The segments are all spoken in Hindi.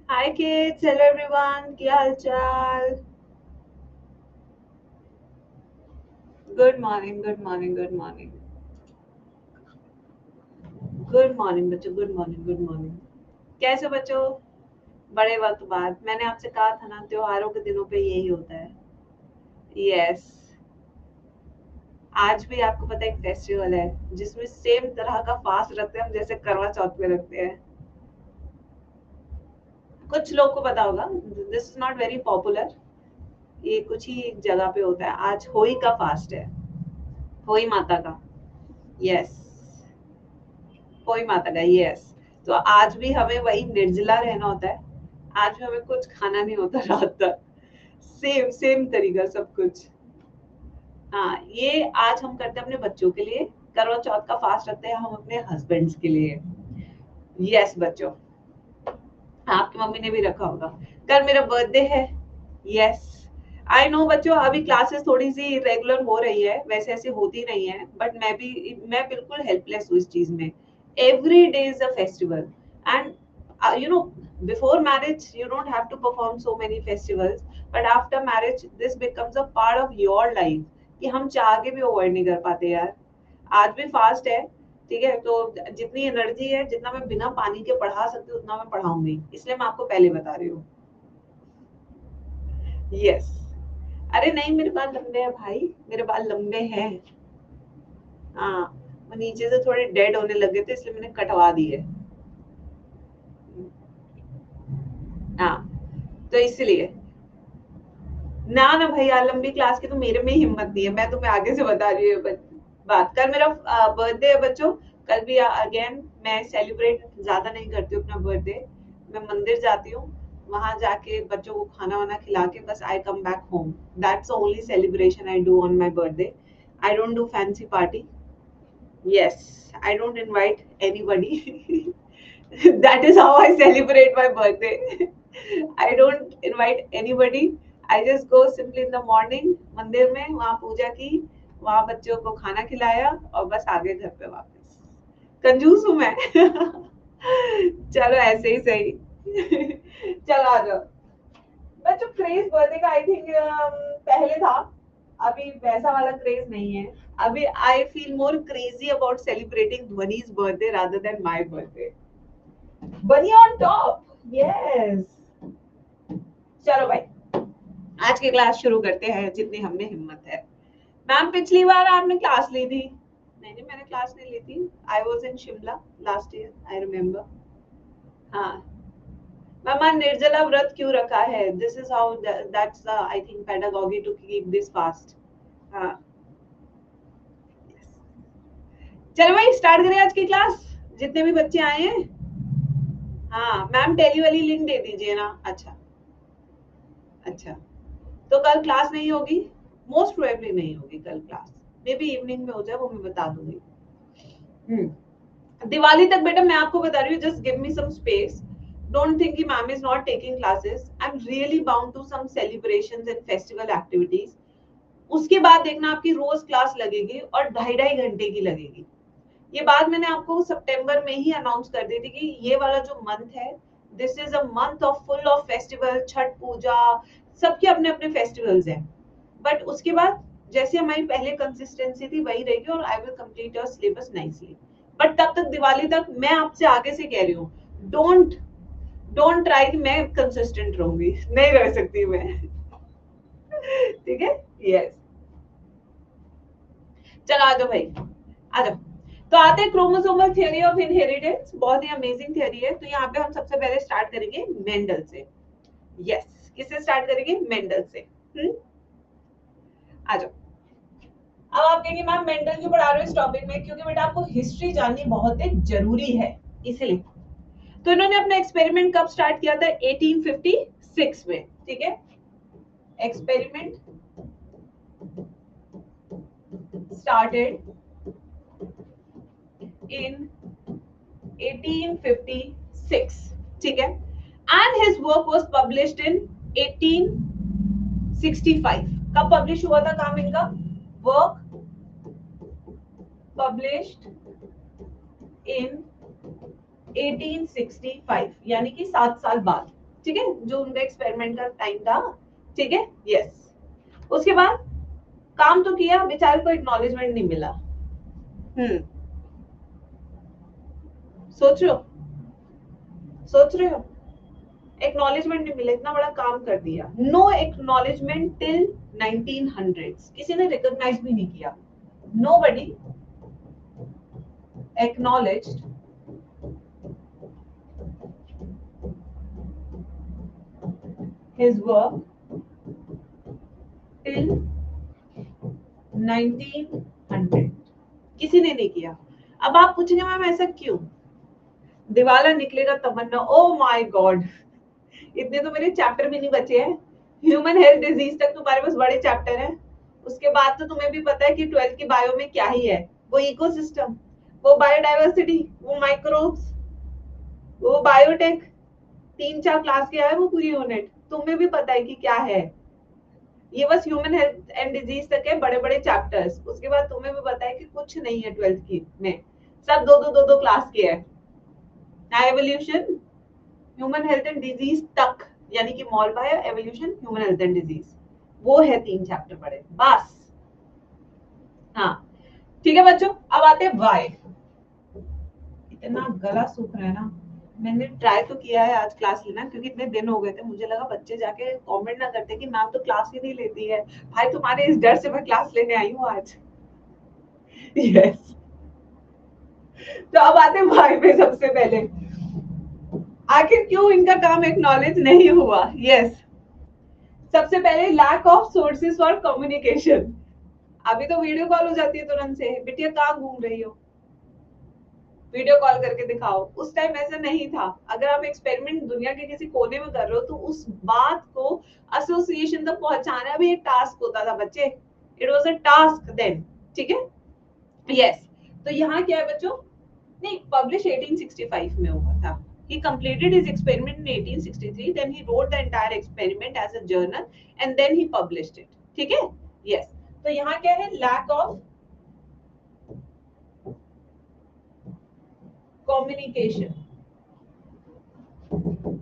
हाय किड्स, हेलो एवरीवन, क्या हालचाल। Good morning, good morning, good morning. Good morning बच्चों, गुड मॉर्निंग, गुड मॉर्निंग। कैसे हो बच्चों? बड़े वक्त बाद मैंने आपसे कहा था ना, त्योहारों के दिनों पे यही होता है। यस। आज भी आपको पता है एक फेस्टिवल है जिसमें सेम तरह का फास्ट रखते हैं हम जैसे करवा चौथ में रखते हैं। कुछ लोग को पता होगा, this is not very popular. ये कुछ ही जगह पे होता है। आज होई का फास्ट है, होई माता का। यस, कोई माता का। यस। तो आज भी हमें वही निर्जला रहना होता है। आज भी हमें कुछ खाना नहीं होता रात तक। सेम सेम तरीका सब कुछ। हाँ, ये आज हम करते हैं अपने बच्चों के लिए। करवा चौथ का फास्ट रखते हैं हम अपने हस्बैंड्स के लिए। यस बच्चों, आपकी मम्मी ने भी रखा होगा। कल मेरा बर्थडे है। यस, आई नो बच्चों, अभी क्लासेस थोड़ी सी रेगुलर हो रही है, वैसे ऐसे होती नहीं है, बट मैं बिल्कुल हेल्पलेस हूँ इस चीज में। Every day is a festival. And you know, before marriage you don't have to perform so many festivals, but after marriage this becomes a part of your life कि हम चाह के भी अवॉइड नहीं कर पाते यार। आज भी फास्ट है, ठीक है, तो जितनी एनर्जी है, जितना मैं बिना पानी के पढ़ा सकती हूँ उतना मैं पढ़ाऊंगी, इसलिए मैं आपको पहले बता रही हूँ। यस। अरे नहीं, मेरे बाल लंबे हैं भाई, मेरे बाल लंबे हैं। हाँ, वो नीचे से थोड़े डेड होने लगे थे इसलिए मैंने कटवा दिए। हाँ, तो इसलिए। ना ना भैया, लंबी क्लास की तो मेरे में हिम्मत नहीं है, मैं तुम्हें आगे से बता रही हूँ बात। कल मेरा बर्थडे है बच्चों। कल भी अगेन मैं सेलिब्रेट ज्यादा नहीं करती हूँ अपना बर्थडे। मैं मंदिर जाती हूँ, वहां जाके बच्चों को खाना वाना खिला के बस I come back home. That's the only celebration I do on my birthday. I don't do fancy party. Yes, I don't invite anybody. That is how I celebrate my birthday. I don't invite anybody. I just go simply in the morning मंदिर में, वहाँ पूजा की, वहाँ बच्चों को खाना खिलाया और बस आगे घर पे वापस। कंजूस हूँ मैं। चलो ऐसे ही सही। चलो आ जाओ बच्चों। क्रेज बर्थडे का आई थिंक पहले था, अभी वैसा वाला क्रेज नहीं है। अभी I feel more crazy about celebrating Dhwani's birthday rather than my birthday. Bunny on top. Yes. चलो भाई, आज की क्लास शुरू करते हैं जितनी हमने हिम्मत है। मैम, पिछली बार आपने क्लास ली थी। नहीं नहीं, मैंने क्लास नहीं ली थी। I was in Shimla last year, I remember. हाँ। मामा, निर्जला व्रत क्यों रखा है? This is how, that's I think pedagogy to keep this fast. हाँ। चलो भाई, स्टार्ट करें आज की क्लास। जितने भी बच्चे आए हैं। हाँ मैम, टेली वाली लिंक दे दीजिए ना। अच्छा। अच्छा, तो कल क्लास नहीं होगी। मोस्ट प्रोबेबली नहीं होगी कल क्लास। मे बी इवनिंग में हो जाए, वो मैं बता दूंगी। दिवाली तक बेटा मैं आपको बता रही हूँ, just give me some space. Don't think कि ma'am is not taking classes. I am really bound to some celebrations and festival activities. उसके बाद देखना आपकी रोज क्लास लगेगी और 2.5 घंटे की लगेगी। ये बात मैंने आपको सितंबर में ही अनाउंस कर दी थी कि ये वाला जो मंथ है, this is a month of full of festival, Chhath Puja, सबके अपने अपने फेस्टिवल्स हैं। बट उसके बाद जैसे हमारी पहले कंसिस्टेंसी थी वही रहेगी और I will complete your syllabus nicely. But तब तक, दिवाली तक मैं आपसे आगे से कह रही हूँ, डोंट डोंट ट्राई कि मैं कंसिस्टेंट रहूंगी, नहीं रह सकती मैं। ठीक है। यस। चलो आ जाओ भाई, आ जाओ। तो आते हैं क्रोमोसोमल थ्योरी ऑफ इनहेरिटेंस। बहुत ही अमेजिंग थ्योरी है। तो यहाँ पे हम सबसे पहले स्टार्ट करेंगे मेंडल से। यस, किससे स्टार्ट करेंगे? मेंडल से। आ जाओ। अब आप कहेंगे मैम मेंडल क्यों पढ़ा रहे हो इस टॉपिक में? क्योंकि बेटा आपको हिस्ट्री जाननी बहुत ही जरूरी है, इसलिए। तो इन्होंने अपना एक्सपेरिमेंट कब स्टार्ट किया था? 1856 में। ठीक है, एक्सपेरिमेंट स्टार्टेड इन 1856। ठीक है, and his work was published in 1865। कब पब्लिश हुआ था काम इनका? वर्क पब्लिश्ड इन 1865, यानी कि 7 साल बाद। ठीक है, जो उनका एक्सपेरिमेंट का टाइम था, ठीक है, यस। उसके बाद काम तो किया, बेचारे को एक्नॉलेजमेंट नहीं मिला। सोच रहे हो, सोच रहे हो, एक्नॉलेजमेंट नहीं मिला, इतना बड़ा काम कर दिया, नो एक्नॉलेजमेंट टिल 1900s, किसी ने रिकॉग्नाइज भी नहीं किया, nobody acknowledged his work till 1900, किसी ने नहीं किया। अब आप पूछेंगे मैम ऐसा क्यों, दिवाला निकलेगा तमन्ना, ओ माय गॉड, इतने तो मेरे चैप्टर भी नहीं बचे हैं, ह्यूमन हेल्थ डिजीज तक तुम्हारे पास बड़े चैप्टर हैं, उसके बाद तो तुम्हें भी पता है कि 12th की बायो में क्या ही है, वो इकोसिस्टम, वो बायोडाइवर्सिटी, वो माइक्रोब्स, वो बायोटेक, 3-4 क्लास के है वो पूरी यूनिट, तुम्हें भी पता है कि क्या है, ये बस ह्यूमन हेल्थ एंड डिजीज तक है बड़े बड़े चैप्टर्स, उसके बाद तुम्हें भी पता है कि कुछ नहीं है 12th की में, सब दो क्लास के है, evolution, human health and disease तक, यानी कि mol bio, evolution, human health and disease, वो है 3 चैप्टर पढ़े बस। हाँ ठीक है बच्चों, अब आते हैं वाई। इतना गला सूख रहा है ना, मैंने ट्राई तो किया है आज क्लास लेना, क्योंकि इतने दिन हो गए थे, मुझे लगा बच्चे जाके कमेंट ना करते कि मैम तो क्लास ही नहीं लेती है, भाई तुम्हारे इस डर से मैं क्लास लेने आई हूँ आज। यस, तो अब आते हैं वाई पे। सबसे पहले आखिर क्यों इनका काम एक्नॉलेज नहीं हुआ, यस, सबसे पहले lack of sources for communication. अभी तो वीडियो कॉल हो जाती है तुरंत से, बिटिया कहाँ घूम रही हो, वीडियो कॉल करके दिखाओ, उस टाइम ऐसा नहीं था, अगर आप एक्सपेरिमेंट दुनिया के किसी कोने में कर रहे हो तो उस बात को एसोसिएशन तक पहुंचाना भी एक टास्क होता था बच्चे, it was a task then, ठीक है, यस। तो यहाँ क्या है बच्चों, नहीं, पब्लिश 1865 में हुआ था, he completed his experiment in 1863, then he wrote the entire experiment as a journal and then he published it, ठीक है, yes। तो यहाँ क्या है, lack of communication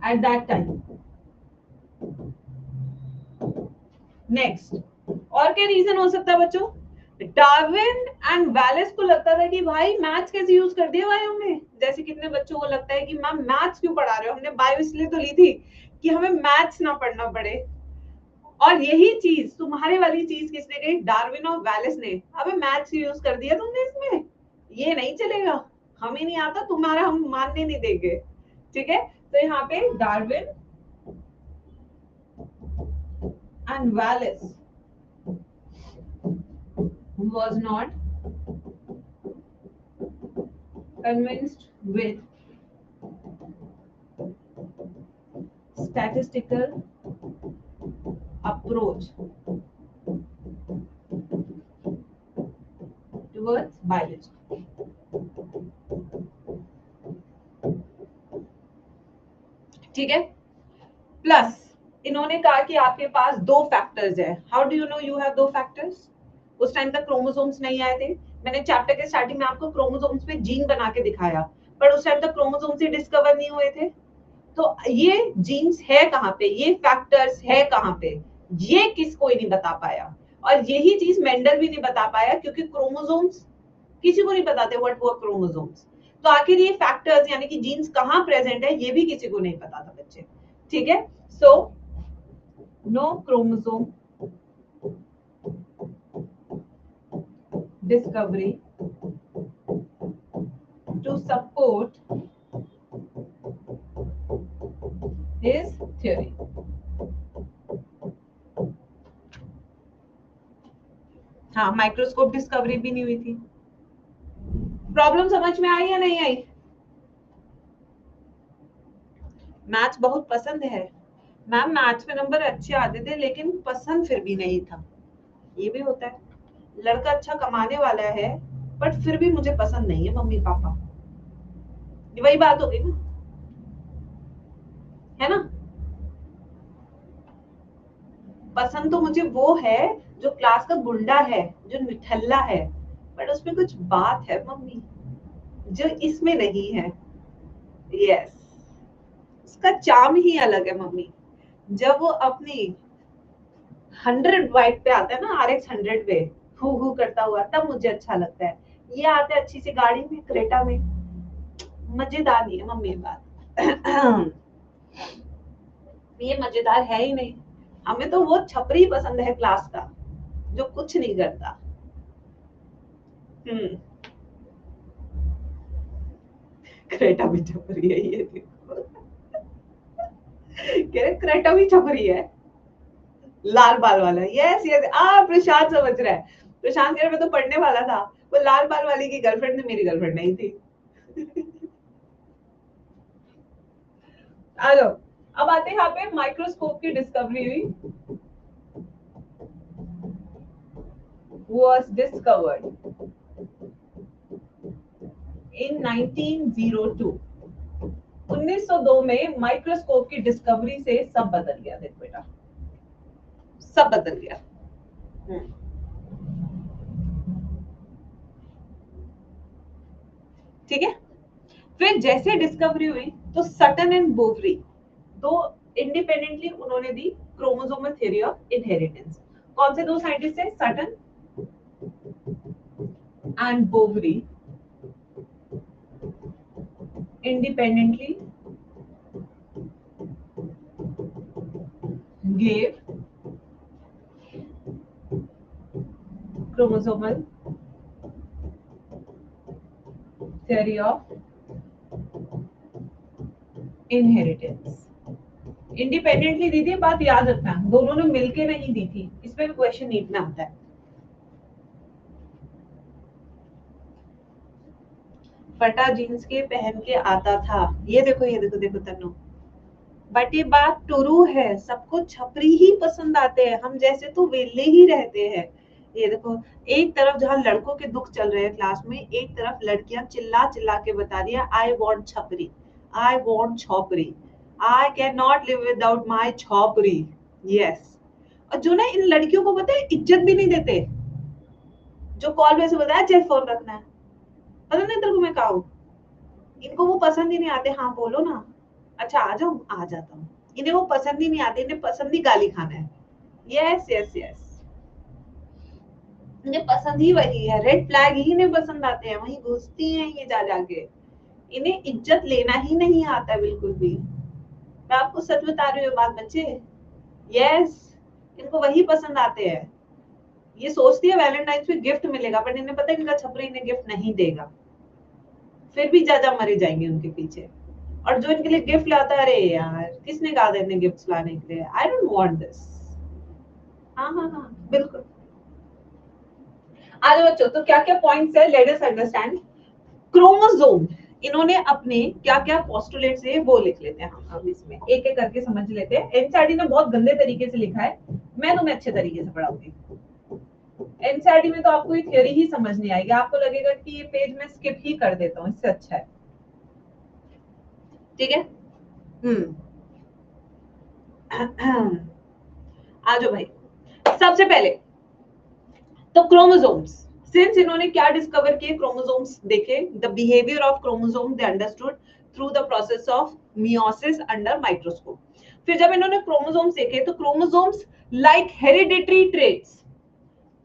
at that time। Next, और क्या रीजन हो सकता है बच्चों, डार्विन एंड वैलेस को लगता था कि भाई मैथ्स कैसे यूज कर दिया बायो में, जैसे कितने बच्चों को लगता है कि मैम मैथ्स क्यों पढ़ा रहे हो, हमने बायो इसलिए तो ली थी कि हमें मैथ्स ना पढ़ना पड़े, और यही चीज तुम्हारे वाली चीज किसने कही, डार्विन और वैलेस ने, अबे मैथ्स यूज कर दिया तुमने इसमें, ये नहीं चलेगा, हमें नहीं आता तुम्हारा, हम मानने नहीं देंगे, ठीक है। तो यहाँ पे Darwin and Wallace was not convinced with statistical approach towards biology। ठीक है, प्लस इन्होंने कहा कि आपके पास 2 फैक्टर्स है, how do you know you have 2 factors, उस टाइम तक क्रोमोसोम्स नहीं आए थे, मैंने चैप्टर के स्टार्टिंग में आपको क्रोमोसोम्स पे जीन बना के दिखाया, पर उस टाइम तक क्रोमोसोम्स ही डिस्कवर नहीं हुए थे, तो ये जीन्स है कहाँ पे, ये फैक्टर्स है कहाँ पे, ये किस कोई नहीं बता पाया, और यही चीज मेंडल भी नहीं बता पाया, क्योंकि क्रोमोसोम्स किसी को नहीं बताते व्हाट वर क्रोमोसोम्स, तो आखिर ये फैक्टर्स यानी कि जीन्स कहाँ प्रेजेंट है ये भी किसी को नहीं पता था बच्चे, ठीक है। So no chromosome discovery to support his theory। हाँ, माइक्रोस्कोप डिस्कवरी भी नहीं हुई थी। प्रॉब्लम समझ में आई या नहीं आई? मैथ्स बहुत पसंद है मैम, मैथ्स में नंबर अच्छे आते थे लेकिन पसंद फिर भी नहीं था, ये भी होता है, लड़का अच्छा कमाने वाला है बट फिर भी मुझे पसंद नहीं है मम्मी पापा, ये वही बात हो गई ना, है ना, पसंद तो मुझे वो है जो क्लास का गुंडा है, जो निठल्ला है, बट उसमें कुछ बात है मम्मी जो इसमें नहीं है, यस। उसका चार्म ही अलग है मम्मी। जब वो अपनी 100 बाइक पे आता है ना, RX 100 पे हु करता हुआ, तब मुझे अच्छा लगता है। ये आता है अच्छी सी गाड़ी में, क्रेटा में, मजेदार नहीं है मम्मी ये बात। ये मजेदार है ही नहीं। हमें तो वो छपरी पसंद है क्लास का, जो कुछ नहीं करता। हम्म। क्रेटा भी छपरी है, ये देखो। कह रहे क्रेटा भी छपरी है, लाल बाल वाला। यस यस, प्रशांत समझ रहा है। प्रशांत कह रहा मैं तो पढ़ने वाला था, वो लाल बाल वाली की गर्लफ्रेंड ने मेरी गर्लफ्रेंड नहीं थी। आ जाओ, अब आते हैं यहाँ पे माइक्रोस्कोप की डिस्कवरी हुई। was discovered in 1902। 1902 में माइक्रोस्कोप की डिस्कवरी से सब बदल गया। देखो बेटा, सब बदल गया। ठीक है। फिर जैसे डिस्कवरी हुई तो सटन एंड बोवरी दो इंडिपेंडेंटली उन्होंने दी क्रोमोसोमल थ्योरी ऑफ इनहेरिटेंस। कौन से दो साइंटिस्ट है? Sutton and Boveri independently gave chromosomal theory of inheritance। Independently दी थी, बात याद रखना, दोनों ने मिलके नहीं दी थी। इसमें भी क्वेश्चन नीटना आता है। फटा जीन्स के पहन के आता था, ये देखो ये देखो देखो तन्नू। बट ये बात टुरू है, सबको छपरी ही पसंद आते हैं, हम जैसे तो वेले ही रहते हैं। ये देखो, एक तरफ जहां लड़कों के दुख चल रहे हैं क्लास में, एक तरफ लड़कियां चिल्ला चिल्ला के बता दिया आई वांट छपरी, आई वांट छपरी, I can not live without my छपरी। यस। और जो ना इन लड़कियों को पता है इज्जत भी नहीं देते, जो कॉल में से बताया चेक फोन रखना है, पता नहीं तेरे को मैं कहूँ, इनको वो पसंद ही नहीं आते। हाँ बोलो ना, अच्छा आ जाओ, आ जाता हूँ। इन्हें वो पसंद ही नहीं आते, इन्हें पसंद ही गाली खाना है। यस यस यस, इन्हें पसंद ही वही है, रेड फ्लैग ही इन्हें पसंद आते हैं, वहीं घुसती हैं ये जा जाके। इन्हें इज्जत लेना ही नहीं आता बिल्कुल भी। मैं आपको सच बता रही हूँ बात बच्चे। यस, इनको वही पसंद आते हैं। ये सोचती है वैलेंटाइन पे गिफ्ट मिलेगा, बट इन्हें पता है इनका छपरी इन्हें गिफ्ट नहीं देगा, फिर भी जा मरे जाएंगे उनके पीछे। और जो इनके लिए गिफ्ट लाता है, अरे यार किसने कहा था इन्हें गिफ्ट लाने के लिए? I don't want this. हाँ हाँ हाँ बिल्कुल। आज बच्चों तो क्या क्या पॉइंट्स है, लेट अस अंडरस्टैंड। क्रोमोसोम, इन्होंने अपने क्या क्या पोस्टुलेट्स है वो लिख लेते हैं। हम अब इसमें एक एक करके समझ लेते हैं। एनसीईआरटी ने बहुत गंदे तरीके से लिखा है, मैं तुम्हें अच्छे तरीके से पढ़ाऊंगी। एनसीईआरटी में तो आपको ये थ्योरी ही समझ नहीं आएगी, आपको लगेगा कि ये पेज में स्किप ही कर देता हूँ, इससे अच्छा है। ठीक है। आ जाओ भाई। सबसे पहले तो क्रोमोसोम्स, सिंस इन्होंने क्या डिस्कवर किए, क्रोमोसोम्स देखे, the behaviour of chromosome they understood through the process of meiosis under microscope. फिर जब इन्होंने क्रोमोसोम्स देखे तो क्रोमोसोम्स लाइक हेरिडिटरी ट्रेट्स,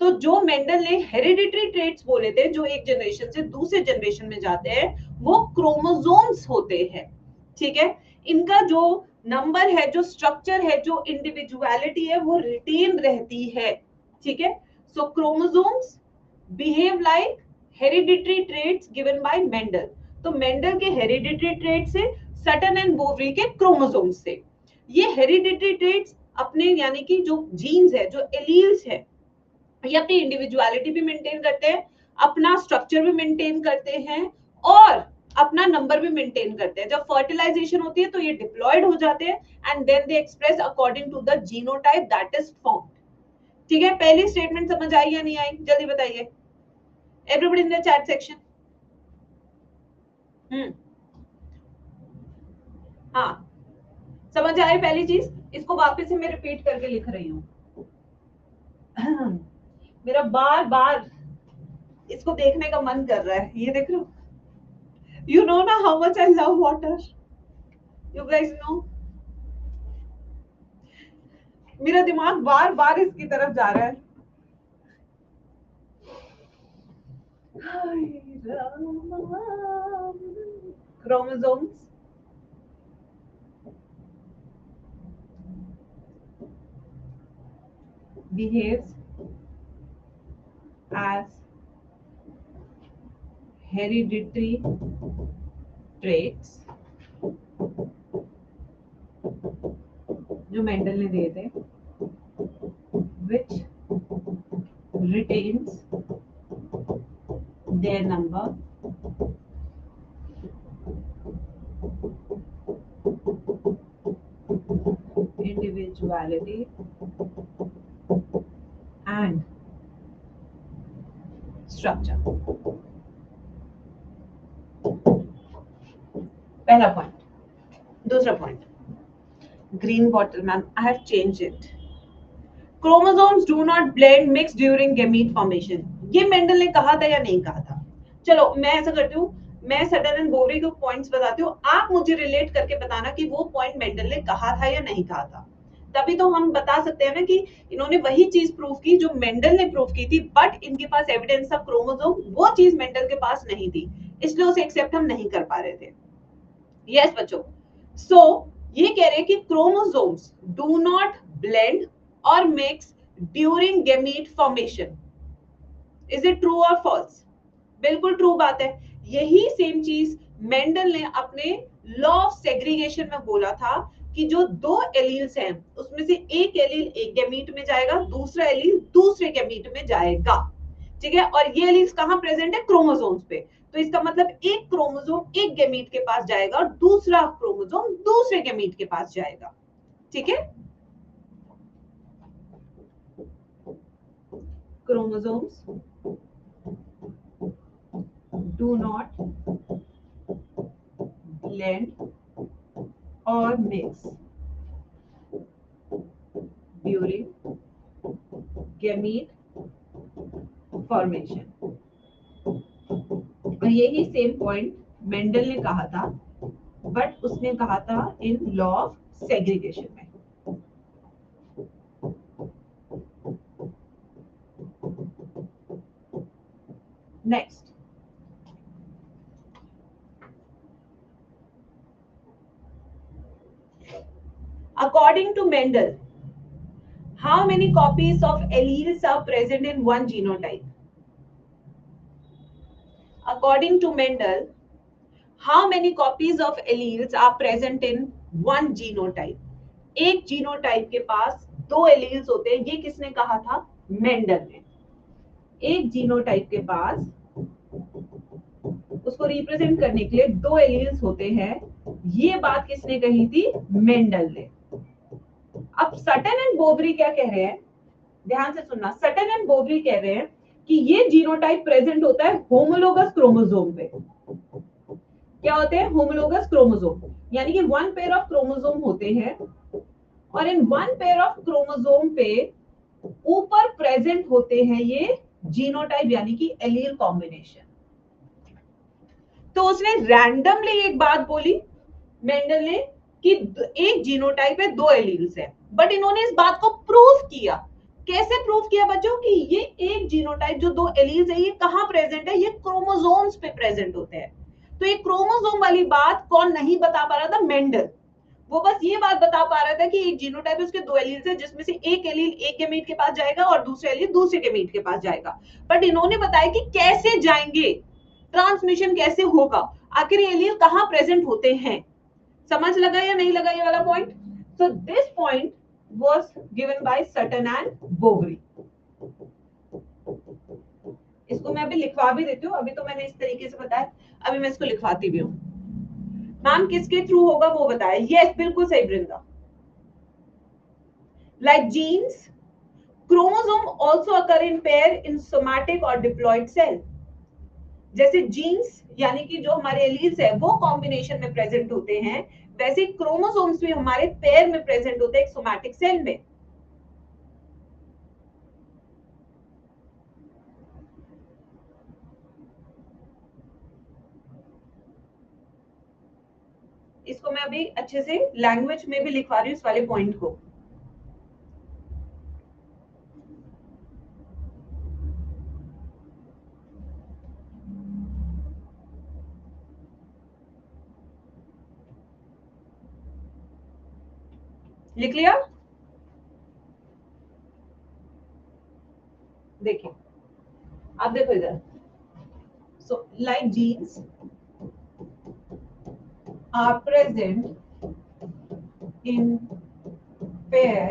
तो जो मेंडल ने हेरिडिटरी ट्रेट्स बोले थे जो एक जनरेशन से दूसरे जनरेशन में जाते हैं, वो क्रोमोसोम्स होते हैं। ठीक है। इनका जो नंबर है, जो स्ट्रक्चर है, जो इंडिविजुअलिटी है, वो रिटेन रहती है। ठीक है। So chromosomes behave like hereditary traits given by Mendel. तो मेंडल के हेरिडिटरी ट्रेट से, सटन एंड बोवरी के क्रोमोसोम्स से। ये हेरिडिटरी ट्रेट्स अपने यानी कि जो जीन्स है, जो एलील्स है, ये अपनी इंडिविजुअलिटी भी मेंटेन करते हैं, अपना स्ट्रक्चर भी मेंटेन करते हैं, और अपना नंबर भी मेंटेन करते हैं। जब फर्टिलाइजेशन होती है तो ये डिप्लॉयड हो जाते हैं and then they express according to the genotype that is formed. ठीक है। पहली स्टेटमेंट समझ आई या नहीं आई, जल्दी बताइए everybody in the chat section. हाँ, समझ आए पहली चीज? इसको वापस से मैं रिपीट करके लिख रही हूँ। मेरा बार बार इसको देखने का मन कर रहा है। ये देख रहे हो, यू नो ना how much I love water. You guys know, मेरा दिमाग बार बार इसकी तरफ जा रहा है। Chromosomes behaves as hereditary traits जो मेंडल ने दिए थे, which retains their number individuality and structure। पहला पॉइंट। दूसरा point, green bottle ma'am, I have change it. Chromosomes do not blend mix during gamete formation. ये मेंडल ने कहा था या नहीं कहा था? चलो मैं ऐसा करती हूँ, मैं सटन एंड बोरी के पॉइंट्स बताती हूँ, आप मुझे रिलेट करके बताना कि वो पॉइंट मेंडल ने कहा था या नहीं कहा था। तभी तो हम बता सकते हैं ना कि इन्होंने वही चीज प्रूव की जो मेंडल ने प्रूव की थी, बट इनके पास एविडेंस ऑफ क्रोमोसोम, वो चीज मेंडल के पास नहीं थी, इसलिए उसे एक्सेप्ट हम नहीं कर पा रहे थे। यस बच्चों, सो ये कह रहे हैं कि क्रोमोसोम्स डू नॉट ब्लेंड और mix during gamete formation. Is it true और फॉल्स? बिल्कुल ट्रू बात है। यही सेम चीज मेंडल ने अपने लॉ ऑफ सेग्रीगेशन में बोला था कि जो दो एलील्स हैं उसमें से एक एलील एक गैमीट में जाएगा, दूसरा एलील दूसरे गैमीट में जाएगा। ठीक है, और ये एलील्स कहां प्रेजेंट है? क्रोमोसोम्स पे। तो इसका मतलब एक क्रोमोसोम एक गैमीट के पास जाएगा और दूसरा क्रोमोसोम दूसरे गैमीट के पास जाएगा। ठीक है, chromosomes do not blend or mix during gamete formation। और यही सेम पॉइंट मेंडल ने कहा था, बट उसने कहा था इन लॉ ऑफ सेग्रीगेशन में। Next, according to Mendel, how many copies of alleles are present in one genotype? According to Mendel, how many copies of alleles are present in one genotype? एक जीनोटाइप के पास दो एलील्स होते हैं, ये किसने कहा था? मेंडल ने। एक जीनोटाइप के पास उसको रिप्रेजेंट करने के लिए दो एलील्स होते हैं, ये बात किसने कही थी? मेंडल ने। अब सटन एंड बोवरी क्या कह रहे हैं? ध्यान से सुनना, सटन एंड बोवरी कह रहे हैं कि ये जीनोटाइप प्रेजेंट होता है होमोलोगस क्रोमोसोम पे। क्या होते हैं? होमोलोगस क्रोमोसोम, यानी कि वन पेयर ऑफ क्रोमोसोम होते हैं और in one pair of chromosome पे ऊपर प्रेजेंट होते हैं ये जीनोटाइप यानी कि एलील कॉम्बिनेशन। तो उसने रैंडमली एक बात बोली मेंडल ने कि एक जीनोटाइप है, दो एलील्स है, बट इन्होंने इस बात को प्रूव किया। कैसे प्रूव किया बच्चों? कि ये एक जीनोटाइप जो दो एलील्स है, ये कहां प्रेजेंट है? ये क्रोमोसोम्स पे प्रेजेंट होते हैं। तो ये क्रोमोसोम वाली बात कौन नहीं बता पा रहा था? मेंडल। वो बस ये बात बता पा रहा था कि एक जीनोटाइप उसके दो एलील्स है, जिसमें से एक एलील एक गैमीट के पास जाएगा और दूसरा एलील दूसरे गैमीट के पास जाएगा। बट इन्होंने बताया कि कैसे जाएंगे, ट्रांसमिशन कैसे होगा, आखिर ये एलील कहां प्रेजेंट होते हैं। समझ लगा या नहीं लगा ये वाला point? So this point was given by Sutton and Boveri. इसको मैं अभी लिखवा भी देती हूँ, अभी तो मैंने इस तरीके से बताया, अभी मैं इसको लिखवाती भी हूँ। मैम किसके थ्रू होगा वो बताया? यस बिल्कुल सही Vrinda. Like genes, chromosome also occur in pair in somatic और डिप्लॉइड सेल। जैसे जीन्स यानी कि जो हमारे एलील्स है वो कॉम्बिनेशन में प्रेजेंट होते हैं, वैसे क्रोमोसोम्स भी हमारे पेयर में प्रेजेंट होते हैं एक सोमैटिक सेल में। इसको मैं अभी अच्छे से लैंग्वेज में भी लिखवा रही हूँ इस वाले पॉइंट को। लिख लिया? देखिए आप देखो इधर, so like genes are present in pair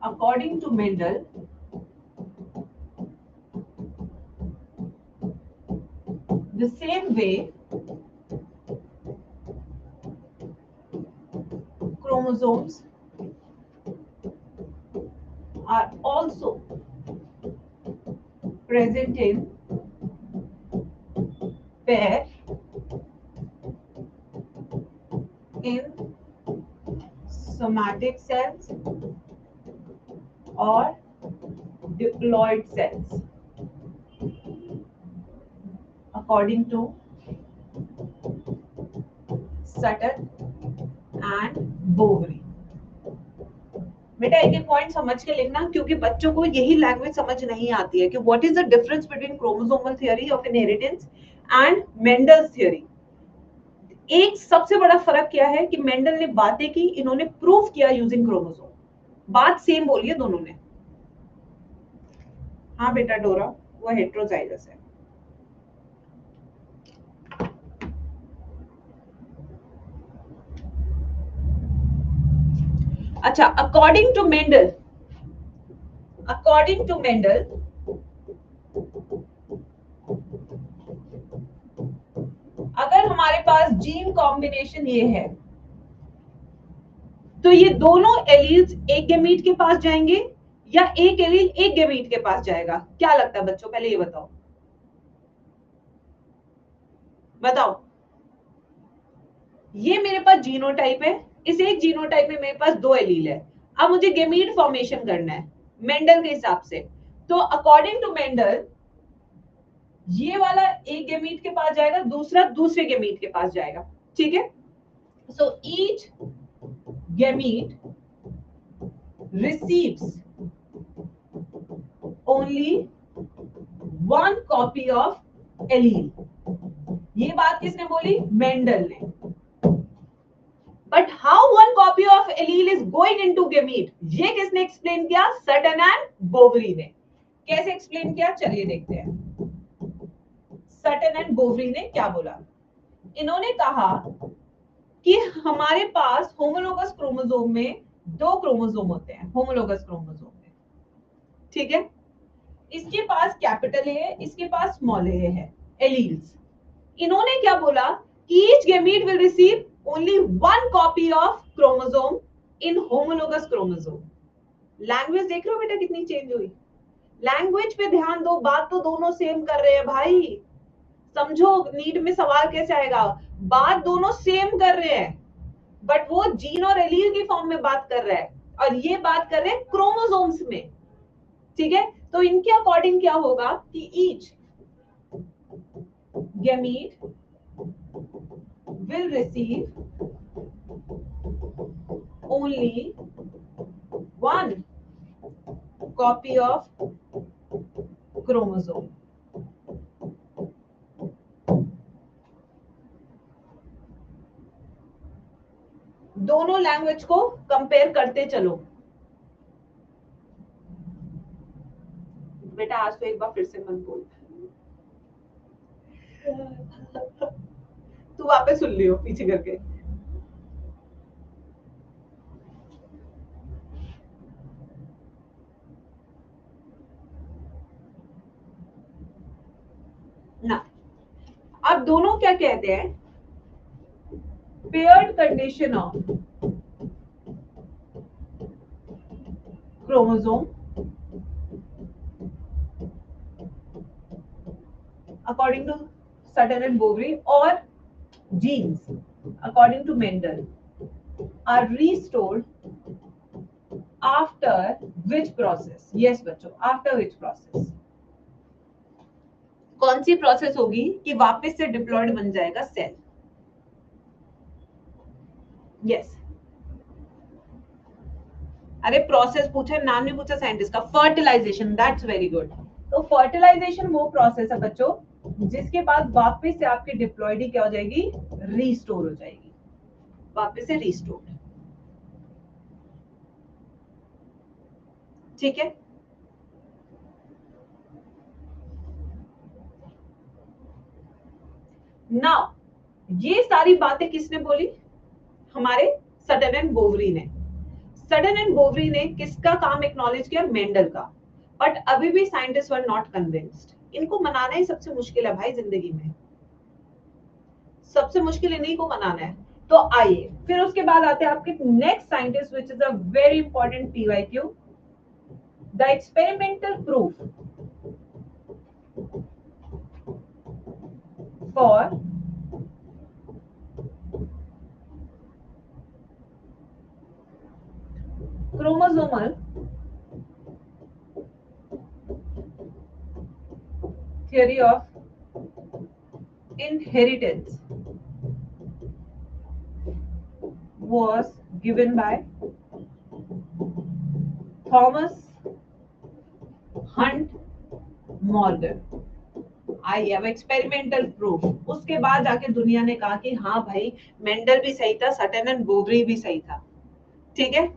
according to Mendel the same way chromosomes are also present in pair in somatic cells or diploid cells according to Sutton and Boveri। बेटा एक एक पॉइंट समझ के लिखना, क्योंकि बच्चों को यही लैंग्वेज समझ नहीं आती है कि what is the difference between chromosomal theory of inheritance and Mendel's theory. एक सबसे बड़ा फर्क क्या है कि मेंडल ने बातें की, इन्होंने प्रूफ किया यूजिंग क्रोमोसोम। बात सेम बोली है दोनों ने। हाँ बेटा डोरा, वो हेट्रोजाइगस है। अच्छा, अकॉर्डिंग टू मेंडल अगर हमारे पास जीन कॉम्बिनेशन ये है तो ये दोनों एलील्स एक गैमीट के पास जाएंगे या एक एलील एक गैमीट के पास जाएगा? क्या लगता है बच्चों, पहले ये बताओ। बताओ, ये मेरे पास जीनोटाइप है, इस एक जीनोटाइप में मेरे पास दो एलील है। अब मुझे गैमीट फॉर्मेशन करना है मेंडल के हिसाब से। तो अकॉर्डिंग टू मेंडल ये वाला एक गैमीट के पास जाएगा, दूसरा दूसरे गैमीट के पास जाएगा। ठीक है, so each gamete receives only one copy of allele। ये बात किसने बोली? मेंडल ने। But how one copy of allele is going into gamete, ये किसने एक्सप्लेन किया? सटन एंड बोवरी ने। कैसे एक्सप्लेन किया, चलिए देखते हैं। सटन एंड बोवरी ने क्या बोला? इन्होंने कहा कि हमारे पास होमोलोगस क्रोमोसोम में दो क्रोमोसोम होते हैं, होमोलोगस क्रोमोसोम में। ठीक है, इसके पास कैपिटल ए है, इसके पास स्मॉल ए है, एलील्स। इन्होंने क्या बोला? Each gamete will receive only one copy of chromosome in homologous chromosome. Language देख रहे हो बेटा कितनी चेंज हुई? लैंग्वेज पे ध्यान दो, बात तो दोनों सेम कर रहे हैं भाई। समझो नीट में सवाल कैसे आएगा। बात दोनों सेम कर रहे हैं, बट वो जीन और एलील की फॉर्म में बात कर रहा है और ये बात कर रहे हैं क्रोमोसोम्स में। ठीक है, तो इनके अकॉर्डिंग क्या होगा कि each gamete will receive only one copy of chromosome। दोनों लैंग्वेज को कंपेयर करते चलो। बेटा आज तो एक बार फिर से मत बोल, तू वापस सुन लियो पीछे करके। ना, अब दोनों क्या कहते हैं? Paired condition of chromosome according to Sutton and Boveri or genes according to Mendel are restored after which process? Yes बच्चों, after which process? कौन सी प्रोसेस होगी कि वापस से डिप्लॉयड बन जाएगा सेल? यस, अरे प्रोसेस पूछा, नाम नहीं पूछा साइंटिस्ट का। Fertilisation, that's very good. तो फर्टिलाइजेशन वो प्रोसेस है बच्चों जिसके बाद वापस से आपकी डिप्लॉयडी क्या हो जाएगी, रीस्टोर हो जाएगी, वापस से रीस्टोर। ठीक है, नाउ ये सारी बातें किसने बोली, हमारे सटन एंड बोवरी ने। सटन एंड बोवरी ने किसका काम एक्नॉलेज किया, मेंडल का। बट अभी भी साइंटिस्ट वर नॉट कन्विंस्ड। इनको मनाना ही सबसे मुश्किल है भाई जिंदगी में, सबसे मुश्किल इन्हीं को मनाना है। तो आइए फिर उसके बाद आते हैं आपके next scientist which is a very important PYQ, the experimental proof for chromosomal theory of inheritance was given by Thomas Hunt Morgan। आई अब एक्सपेरिमेंटल प्रूफ, उसके बाद जाके दुनिया ने कहा कि हाँ भाई मेंडल भी सही था, सटन एंड बोवरी भी सही था। ठीक है,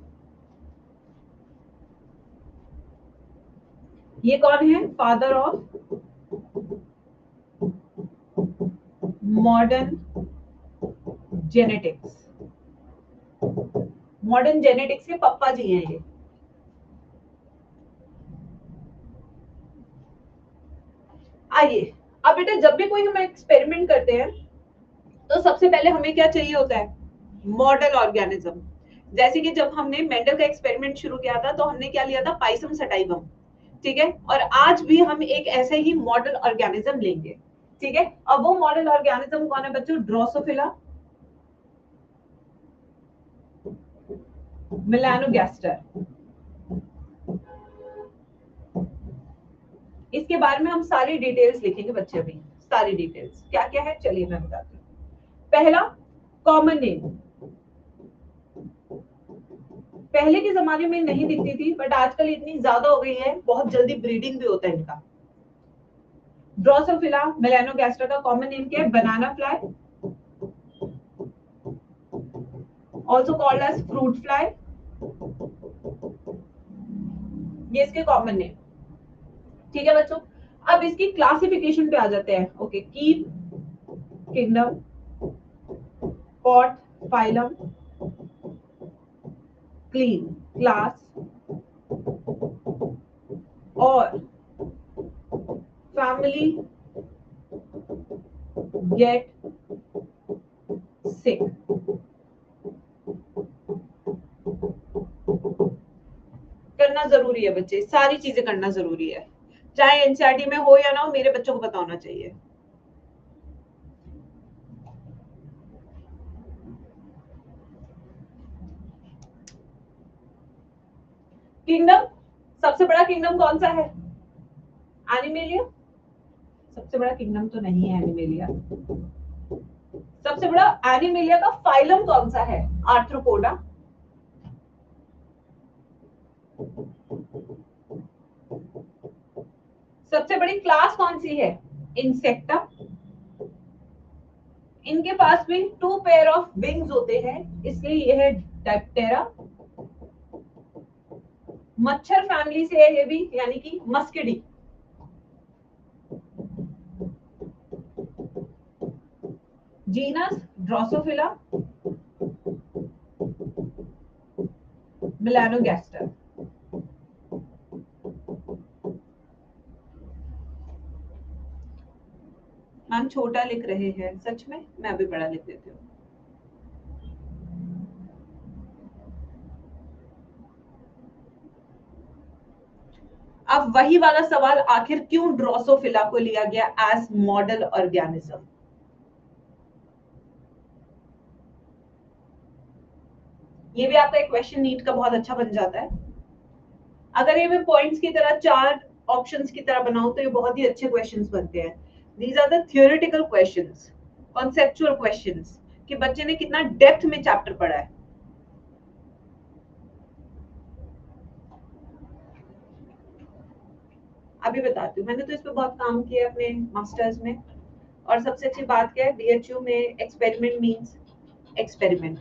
ये कौन है, father of modern genetics. Modern genetics के पप्पा जी हैं ये। आइए अब बेटा, जब भी कोई हम एक्सपेरिमेंट करते हैं तो सबसे पहले हमें क्या चाहिए होता है, मॉडल ऑर्गेनिज्म। जैसे कि जब हमने मेंडल का एक्सपेरिमेंट शुरू किया था तो हमने क्या लिया था, पाइसम सटाइवम। ठीक है, और आज भी हम एक ऐसे ही मॉडल ऑर्गेनिज्म लेंगे। ठीक है, अब वो मॉडल ऑर्गेनिज्म कौन है बच्चों, ड्रोसोफिला मेलानोगास्टर। इसके बारे में हम सारी डिटेल्स लिखेंगे बच्चे, अभी सारी डिटेल्स क्या क्या है चलिए मैं बताती हूँ। पहला, कॉमन नेम। पहले के जमाने में नहीं दिखती थी बट आजकल इतनी ज्यादा हो गई है, बहुत जल्दी ब्रीडिंग भी होता है इनका। ड्रोसोफिला मेलानोगास्टर का कॉमन नेम क्या है, banana fly, also called as fruit fly. ये इसके कॉमन नेम। ठीक है बच्चों, अब इसकी क्लासिफिकेशन पे आ जाते हैं। Okay, keep, kingdom, pot, phylum, clean, class, और फैमिली, गेट, सिक। करना जरूरी है बच्चे, सारी चीजें करना जरूरी है, चाहे एनसीईआरटी में हो या ना हो, मेरे बच्चों को पता होना चाहिए। किंगडम, सबसे बड़ा किंगडम कौन सा है, एनिमेलिया। सबसे बड़ा किंगडम तो नहीं है एनिमेलिया। सबसे बड़ा एनिमेलिया का फाइलम कौन सा है, आर्थ्रोपोडा। सबसे बड़ी क्लास कौन सी है, इंसेक्टा। इनके पास भी 2 पेयर ऑफ विंग्स होते हैं, इसलिए यह है डायप्टेरा। मच्छर फैमिली से है ये भी, यानी कि मस्किडी। Genus Drosophila melanogaster. हम छोटा लिख रहे हैं, सच में मैं अभी बड़ा लिख देती हूँ। अब वही वाला सवाल, आखिर क्यों ड्रोसोफिला को लिया गया एज मॉडल ऑर्गेनिज्म। ये भी आपका एक क्वेश्चन नीट का बहुत अच्छा बन जाता है। अगर ये मैं पॉइंट्स की तरह 4 ऑप्शंस की तरह बनाऊं तो ये बहुत ही अच्छे क्वेश्चंस बनते हैं। These are the theoretical questions, conceptual questions, कि बच्चे ने कितना डेप्थ में चैप्टर पढ़ा है। अभी बताती हूँ, मैंने तो इस पे बहुत काम किया है अपने मास्टर्स में। और सबसे अच्छी बात क्या है, बीएचयू में एक्सपेरिमेंट मींस एक्सपेरिमेंट।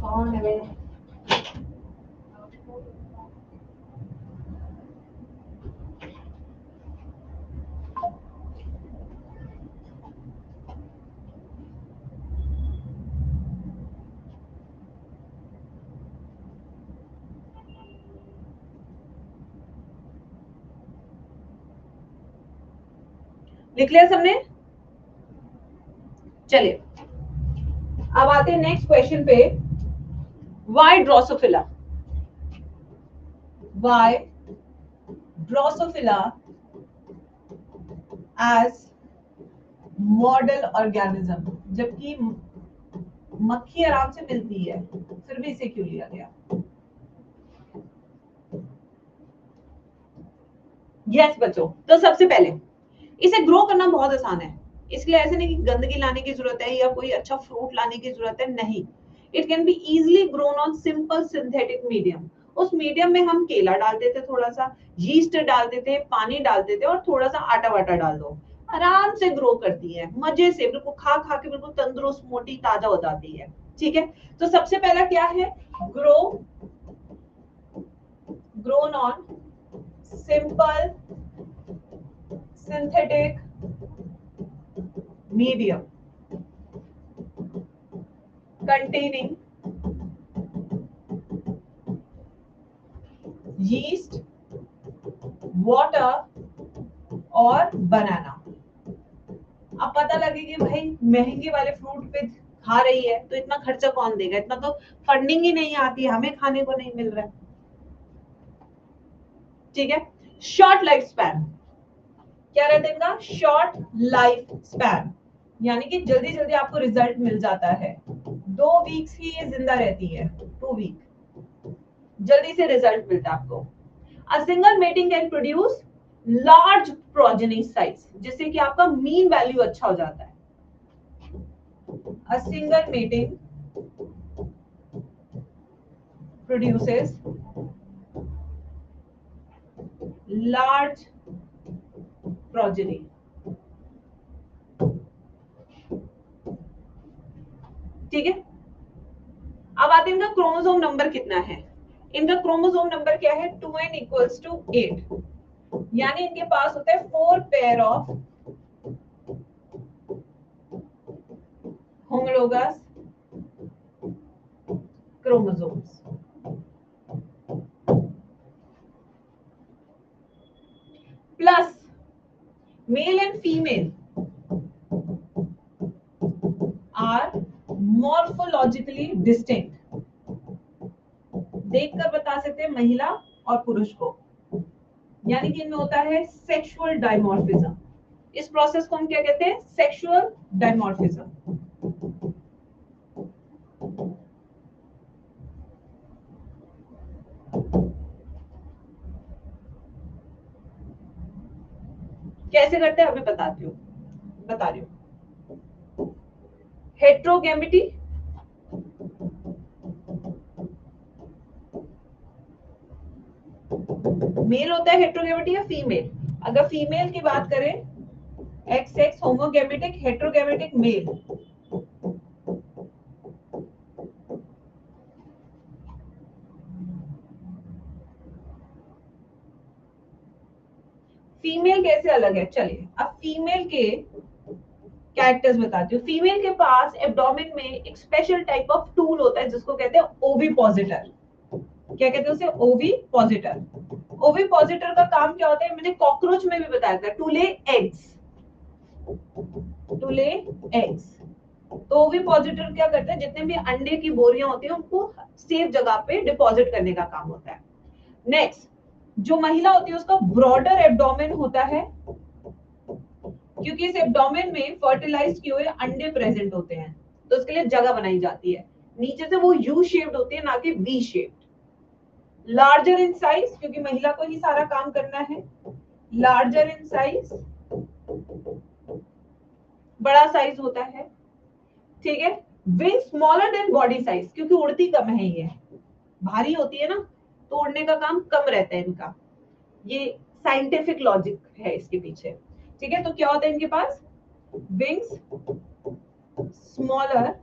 कौन है वे? लिख लिया सबने? चलिए अब आते हैं नेक्स्ट क्वेश्चन पे। Why Drosophila? Why Drosophila as model organism, जबकि मक्खी आराम से मिलती है, फिर भी इसे क्यों लिया गया? यस बच्चों, तो सबसे पहले इसे ग्रो करना बहुत आसान है। इसलिए ऐसे नहीं कि गंदगी लाने की जरूरत है या कोई अच्छा फ्रूट लाने की जरूरत है, नहीं। It can be easily grown on simple synthetic medium. उस मीडियम में हम केला डालते थे, थोड़ा सा यीस्ट डालते थे, पानी डालते थे और थोड़ा सा आटा वाटा डाल दो, आराम से ग्रो करती है, मजे से, बिल्कुल खा खा के बिल्कुल तंदुरुस्त मोटी ताजा हो जाती है। ठीक है, तो सबसे पहला क्या है, grow grown on simple synthetic medium containing yeast, water और बनाना। अब पता लगे कि भाई महंगे वाले फ्रूट पे खा रही है तो इतना खर्चा कौन देगा, इतना तो फंडिंग ही नहीं आती, हमें खाने को नहीं मिल रहा है। ठीक है, शॉर्ट लाइफ स्पैन क्या रहता है इनका? शॉर्ट लाइफ स्पैन, यानी कि जल्दी जल्दी आपको रिजल्ट मिल जाता है। 2 वीक्स ही ये जिंदा रहती है, 2 वीक, जल्दी से रिजल्ट मिलता है आपको। A single mating can produce large progeny size, जिससे कि आपका मीन वैल्यू अच्छा हो जाता है। A single mating produces large progeny। ठीक है, अब आते हैं इनका क्रोमोसोम नंबर कितना है। इनका क्रोमोसोम नंबर क्या है? 2n equals to 8, यानी इनके पास होता है 4 pair of homologous chromosomes. Plus male and female are morphologically distinct. देखकर बता सकते हैं महिला और पुरुष को, यानी कि इनमें होता है सेक्सुअल डायमॉर्फिज्म। इस प्रोसेस को हम क्या कहते हैं? Sexual dimorphism. कैसे करते हैं अभी बताती हूँ, बता रही हूँ। हेट्रोगैमिटी, मेल होता है हेट्रोगैमिटी या फीमेल? अगर फीमेल की बात करें, X X homogametic, heterogametic male. Female कैसे अलग है? चलिए अब फीमेल के कैरेक्टर्स बताती हूँ। फीमेल के पास एब्डोमेन में एक स्पेशल टाइप ऑफ टूल होता है जिसको कहते हैं ओविपोजिटर। क्या कहते हैं उसे? ओविपोजिटर। ओविपोजिटर का काम क्या होता है? मैंने कॉकरोच में भी बताया था, to lay eggs, to lay eggs. तो ओविपोजिटर क्या करता है? जितने भी अंडे की बोरियां होती हैं उनको सेफ जगह पे डिपॉजिट करने का काम होता है। नेक्स्ट, जो महिला होती है उसका ब्रॉडर एब्डोमेन होता है, क्योंकि इस एब्डोमेन में फर्टिलाइज किए हुए अंडे प्रेजेंट होते हैं, तो उसके लिए जगह बनाई जाती है। नीचे से वो यू शेप्ड होती है, ना कि V shaped. Larger in size, क्योंकि महिला को ही सारा काम करना है। लार्जर इन साइज, बड़ा साइज होता है। ठीक है, wing smaller than body size, क्योंकि उड़ती कम है, ये भारी होती है ना, तो उड़ने का काम कम रहता है इनका। ये साइंटिफिक लॉजिक है इसके पीछे, ठीक है। तो क्या होता है इनके पास, wings smaller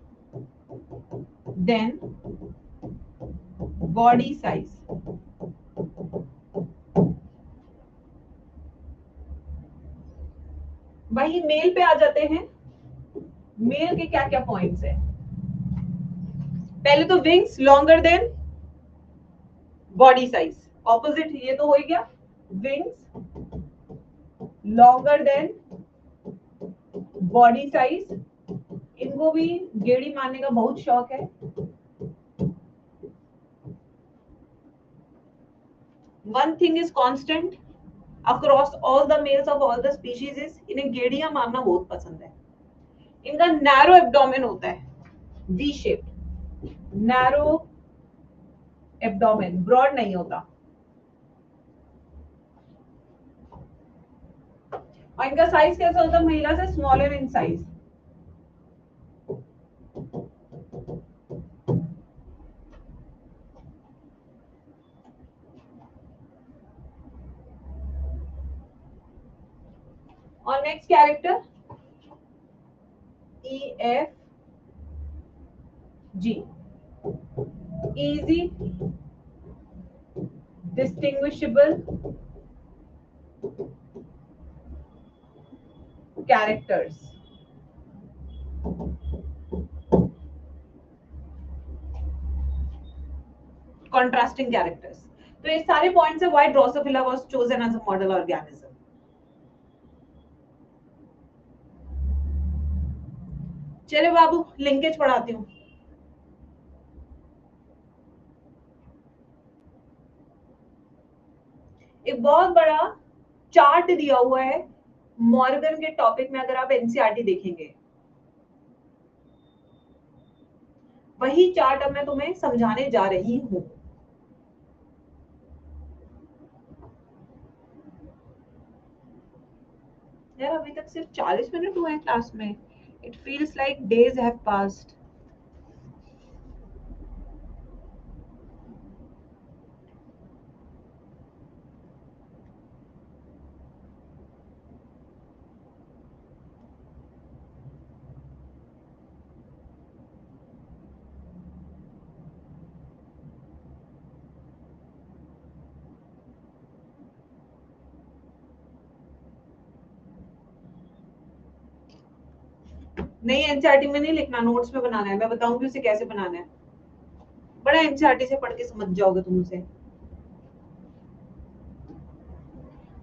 than body size. वही मेल पे आ जाते हैं। मेल के क्या क्या पॉइंट्स है, पहले तो wings longer than body size, opposite ये तो हो गया, wings longer than body size. इनको भी गेड़ी मारने का बहुत शौक है। One thing is constant across all the mails of all the species is, इन्हें गेड़ियां मारना बहुत पसंद है। इनका नैरो एब्डोमेन होता है, V shaped, narrow abdomen, broad नहीं होता। और इनका साइज कैसा होता है, महिला से स्मॉलर इन साइज। और next character EF G, easy distinguishable characters। contrasting characters। तो ये सारे पॉइंट्स है why Drosophila was chosen as a model organism। चले बाबू लिंकेज पढ़ाती हूँ। एक बहुत बड़ा चार्ट दिया हुआ है मॉर्गन के टॉपिक में, अगर आप एनसीईआरटी देखेंगे वही चार्ट अब मैं तुम्हें समझाने जा रही हूं। यार अभी तक सिर्फ 40 मिनट हुए हैं क्लास में, it feels like days have passed. नहीं एनसीईआरटी में नहीं लिखना, नोट्स में बनाना है, मैं बताऊंगी उसे कैसे बनाना है। बड़ा एनसीईआरटी से पढ़ के समझ जाओगे तुम उसे।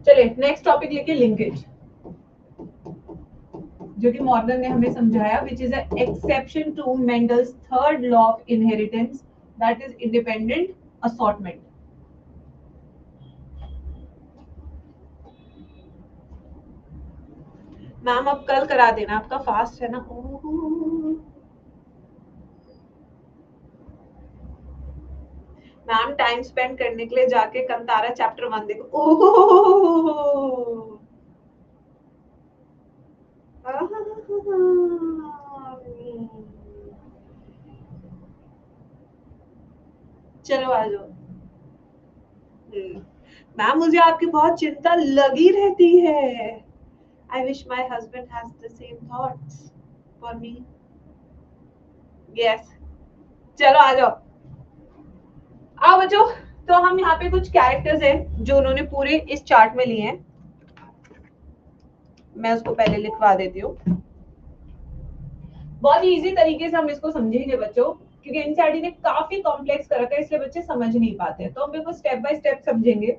चलिए नेक्स्ट टॉपिक लेके लिंकेज, जो कि मॉर्गन ने हमें समझाया, which is a exception to Mendel's third law of inheritance, that is independent assortment. Ma'am अब कल करा देना, आपका फास्ट है ना। मैम टाइम स्पेंड करने के लिए जाके कंतारा चैप्टर 1 देखो। चलो आ जाओ। मैम मुझे आपकी बहुत चिंता लगी रहती है। I wish my husband has the same thoughts for me. Yes चलो आ जाओ। आओ बच्चों, तो हम यहाँ पे कुछ कैरेक्टर्स हैं जो उन्होंने पूरे इस चार्ट में लिए हैं। मैं उसको पहले लिखवा देती हूँ। बहुत ही इजी तरीके से हम इसको समझेंगे बच्चों, क्योंकि एनसीईआरटी ने काफी कॉम्प्लेक्स कर रखा है, इसलिए बच्चे समझ नहीं पाते। तो हम इसको स्टेप बाय स्टेप समझेंगे।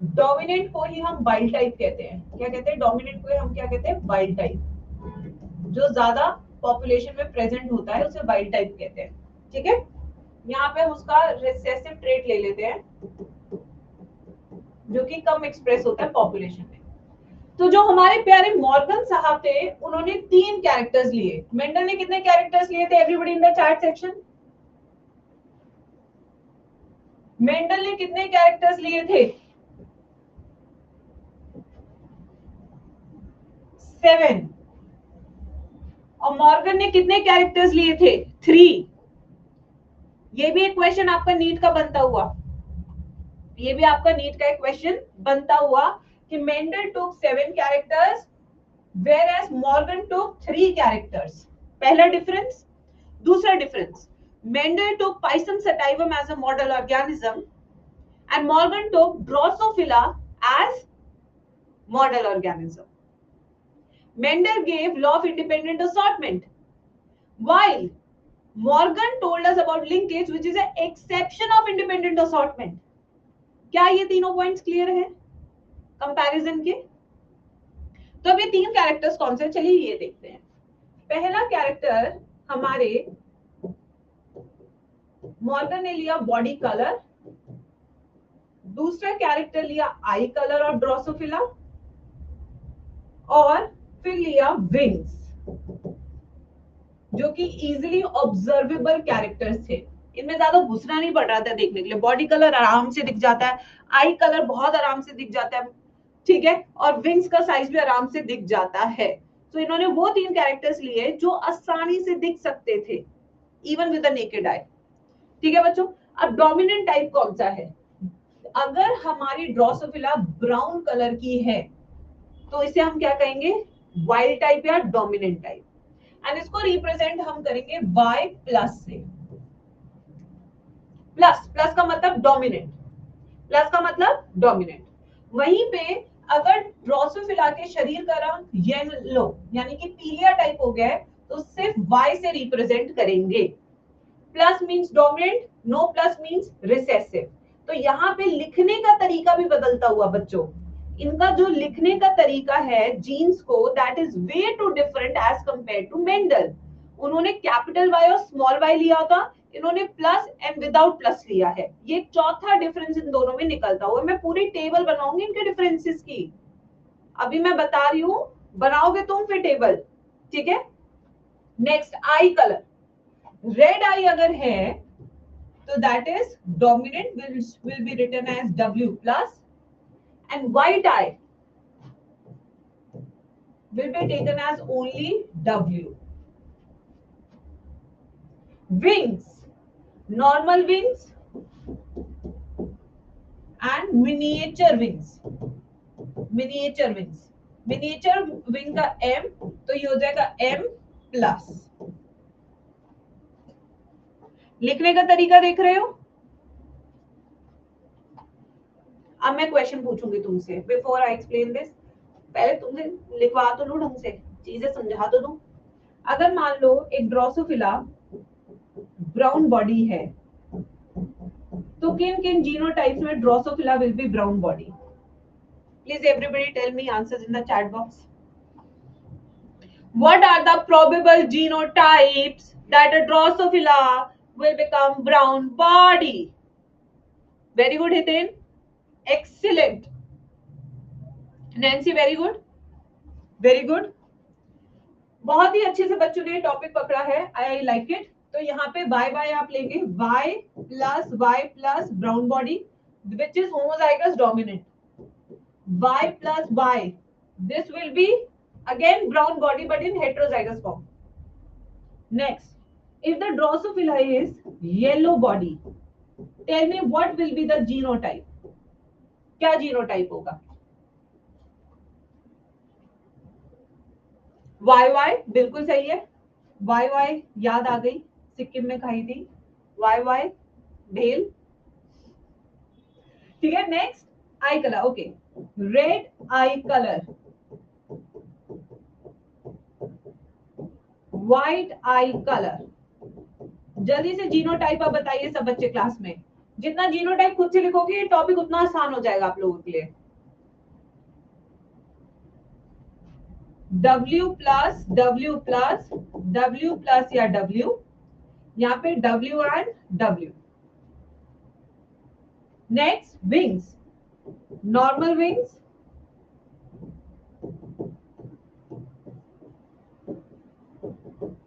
डोमिनेंट को ही हम वाइल्ड टाइप कहते हैं। क्या कहते हैं? डोमिनेंट को हम क्या कहते हैं? Wild type. जो ज्यादा पॉपुलेशन में प्रेजेंट होता है उसे वाइल्ड टाइप कहते हैं। ठीक है, यहाँ पे हम उसका रिसेसिव ट्रेट ले लेते हैं, जो कि कम एक्सप्रेस होता है पॉपुलेशन में। तो जो हमारे प्यारे मॉर्गन साहब थे, उन्होंने 3 कैरेक्टर्स लिए। मेंडल ने कितने कैरेक्टर्स लिए थे? Everybody in the chat section, Mendel ने कितने कैरेक्टर्स लिए थे? 7। और मॉर्गन ने कितने कैरेक्टर्स लिए थे? 3। ये भी एक क्वेश्चन आपका नीट का बनता हुआ। ये भी आपका नीट का एक क्वेश्चन बनता हुआ कि मेंडल टुक 7 characters whereas Morgan took 3 characters. पहला डिफरेंस. दूसरा difference, Mendel took Pisum sativum as a model organism and Morgan took Drosophila as model organism. Mendel gave law of independent assortment, while Morgan told us about linkage, which is an exception of independent assortment. क्या ये तीनों पॉइंट्स क्लियर है कंपैरिजन के? तो अब ये तीन कैरेक्टर्स कौन से, चलिए ये देखते हैं. पहला कैरेक्टर हमारे मॉर्गन ने लिया बॉडी कलर, दूसरा कैरेक्टर लिया आई कलर और ड्रोसोफिला, और फिर लिया विंग्स, जो कि इजीली ऑब्जर्वेबल कैरेक्टर्स थे. इनमें ज्यादा घुसना नहीं पड़ रहा था देखने के लिए. बॉडी कलर आराम से दिख जाता है, आई कलर बहुत आराम से दिख जाता है, ठीक है, और विंग्स का साइज भी आराम से दिख जाता है. तो इन्होंने वो तीन कैरेक्टर्स लिए जो आसानी से दिख सकते थे even with the naked eye. ठीक है बच्चों. अब डोमिनेंट टाइप कौन सा है? अगर हमारी ड्रोसोफिला ब्राउन कलर की है तो इसे हम क्या कहेंगे? वाइल्ड टाइप या डोमिनेंट टाइप. एंड इसको रिप्रेजेंट हम करेंगे बाय प्लस से. प्लस, प्लस का मतलब डोमिनेंट, प्लस का मतलब डोमिनेंट. वहीं पे अगर ड्रोसोफिला के शरीर का रंग येलो यानी कि पीलिया टाइप हो गया है तो सिर्फ वाई से रिप्रेजेंट करेंगे. Plus means dominant, no plus means recessive. तो यहाँ पे लिखने का तरीका भी बदलता हुआ बच्चों. इनका जो लिखने का तरीका है जीन्स को, that is way to different as compare to Mendel. उन्होंने कैपिटल वाई और स्मॉल वाई लिया था, इन्होंने प्लस एंड विदाउट प्लस लिया है. ये चौथा डिफरेंस इन दोनों में निकलता हुआ. मैं पूरी टेबल बनाऊंगी इनके डिफरेंसेस की, अभी मैं बता रही हूं, बनाओगे तुम फिर टेबल. ठीक है. Next, eye colour. Red eye अगर है तो that is dominant, will be written as W plus, and white eye will be taken as only W. Wings, normal wings and miniature wings. Miniature wings, miniature wing का M तो ये हो जाएगा M प्लस. लिखने का तरीका देख रहे हो? अब मैं क्वेश्चन पूछूंगी तुमसे. बिफोर आई एक्सप्लेन दिस, पहले तुमसे लिखवा तो लो ढंग से, चीजें समझा तो दो. अगर मान लो एक ड्रोसोफिला ब्राउन बॉडी है तो किन किन जीनोटाइप्स में Drosophila will be brown body? Please everybody tell me answers in the chat box. What are the probable genotypes that a Drosophila will become brown body? Very good, Hiten. Excellent. Nancy, very good. Very good. बहुत ही अच्छे से बच्चों ने टॉपिक पकड़ा है. I like it. तो यहाँ पे y y आप लेंगे, y plus brown body which is homozygous dominant. y plus y, this will be again brown body but in heterozygous form. Next, if the Drosophila is yellow body, tell me what will be the genotype? क्या जीनोटाइप होगा? YY बिल्कुल सही है. YY याद आ गई, सिक्किम में खाई थी YY भेल. ठीक है. Next, eye colour. Okay, red आई कलर, व्हाइट आई कलर. जल्दी से जीनोटाइप आप बताइए सब बच्चे क्लास में. जितना जीनोटाइप खुद से लिखोगे टॉपिक उतना आसान हो जाएगा आप लोगों के लिए. W प्लस या W, यहाँ पे W and W. Next, wings. Normal wings,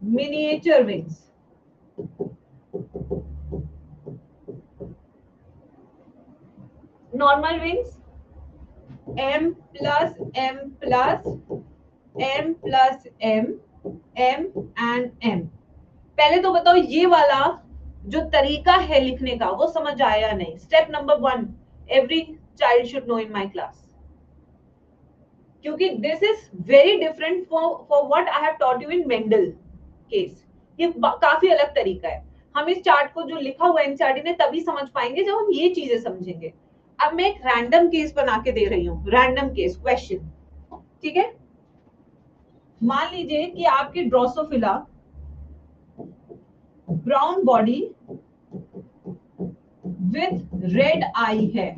miniature wings. Normal wings M plus M plus M plus M, M and M. पहले तो बताओ ये वाला जो तरीका है लिखने का वो समझ आया नहीं? Step number 1, every child should know in my class, क्योंकि this is very different for what I have taught you in Mendel case. ये काफी अलग तरीका है. हम इस चार्ट को जो लिखा हुआ है एनसीईआरटी ने तभी समझ पाएंगे जब हम ये चीजें समझेंगे. अब मैं एक रैंडम केस बना के दे रही हूँ, रैंडम केस क्वेश्चन. ठीक है, मान लीजिए कि आपकी Drosophila brown body with red eye है,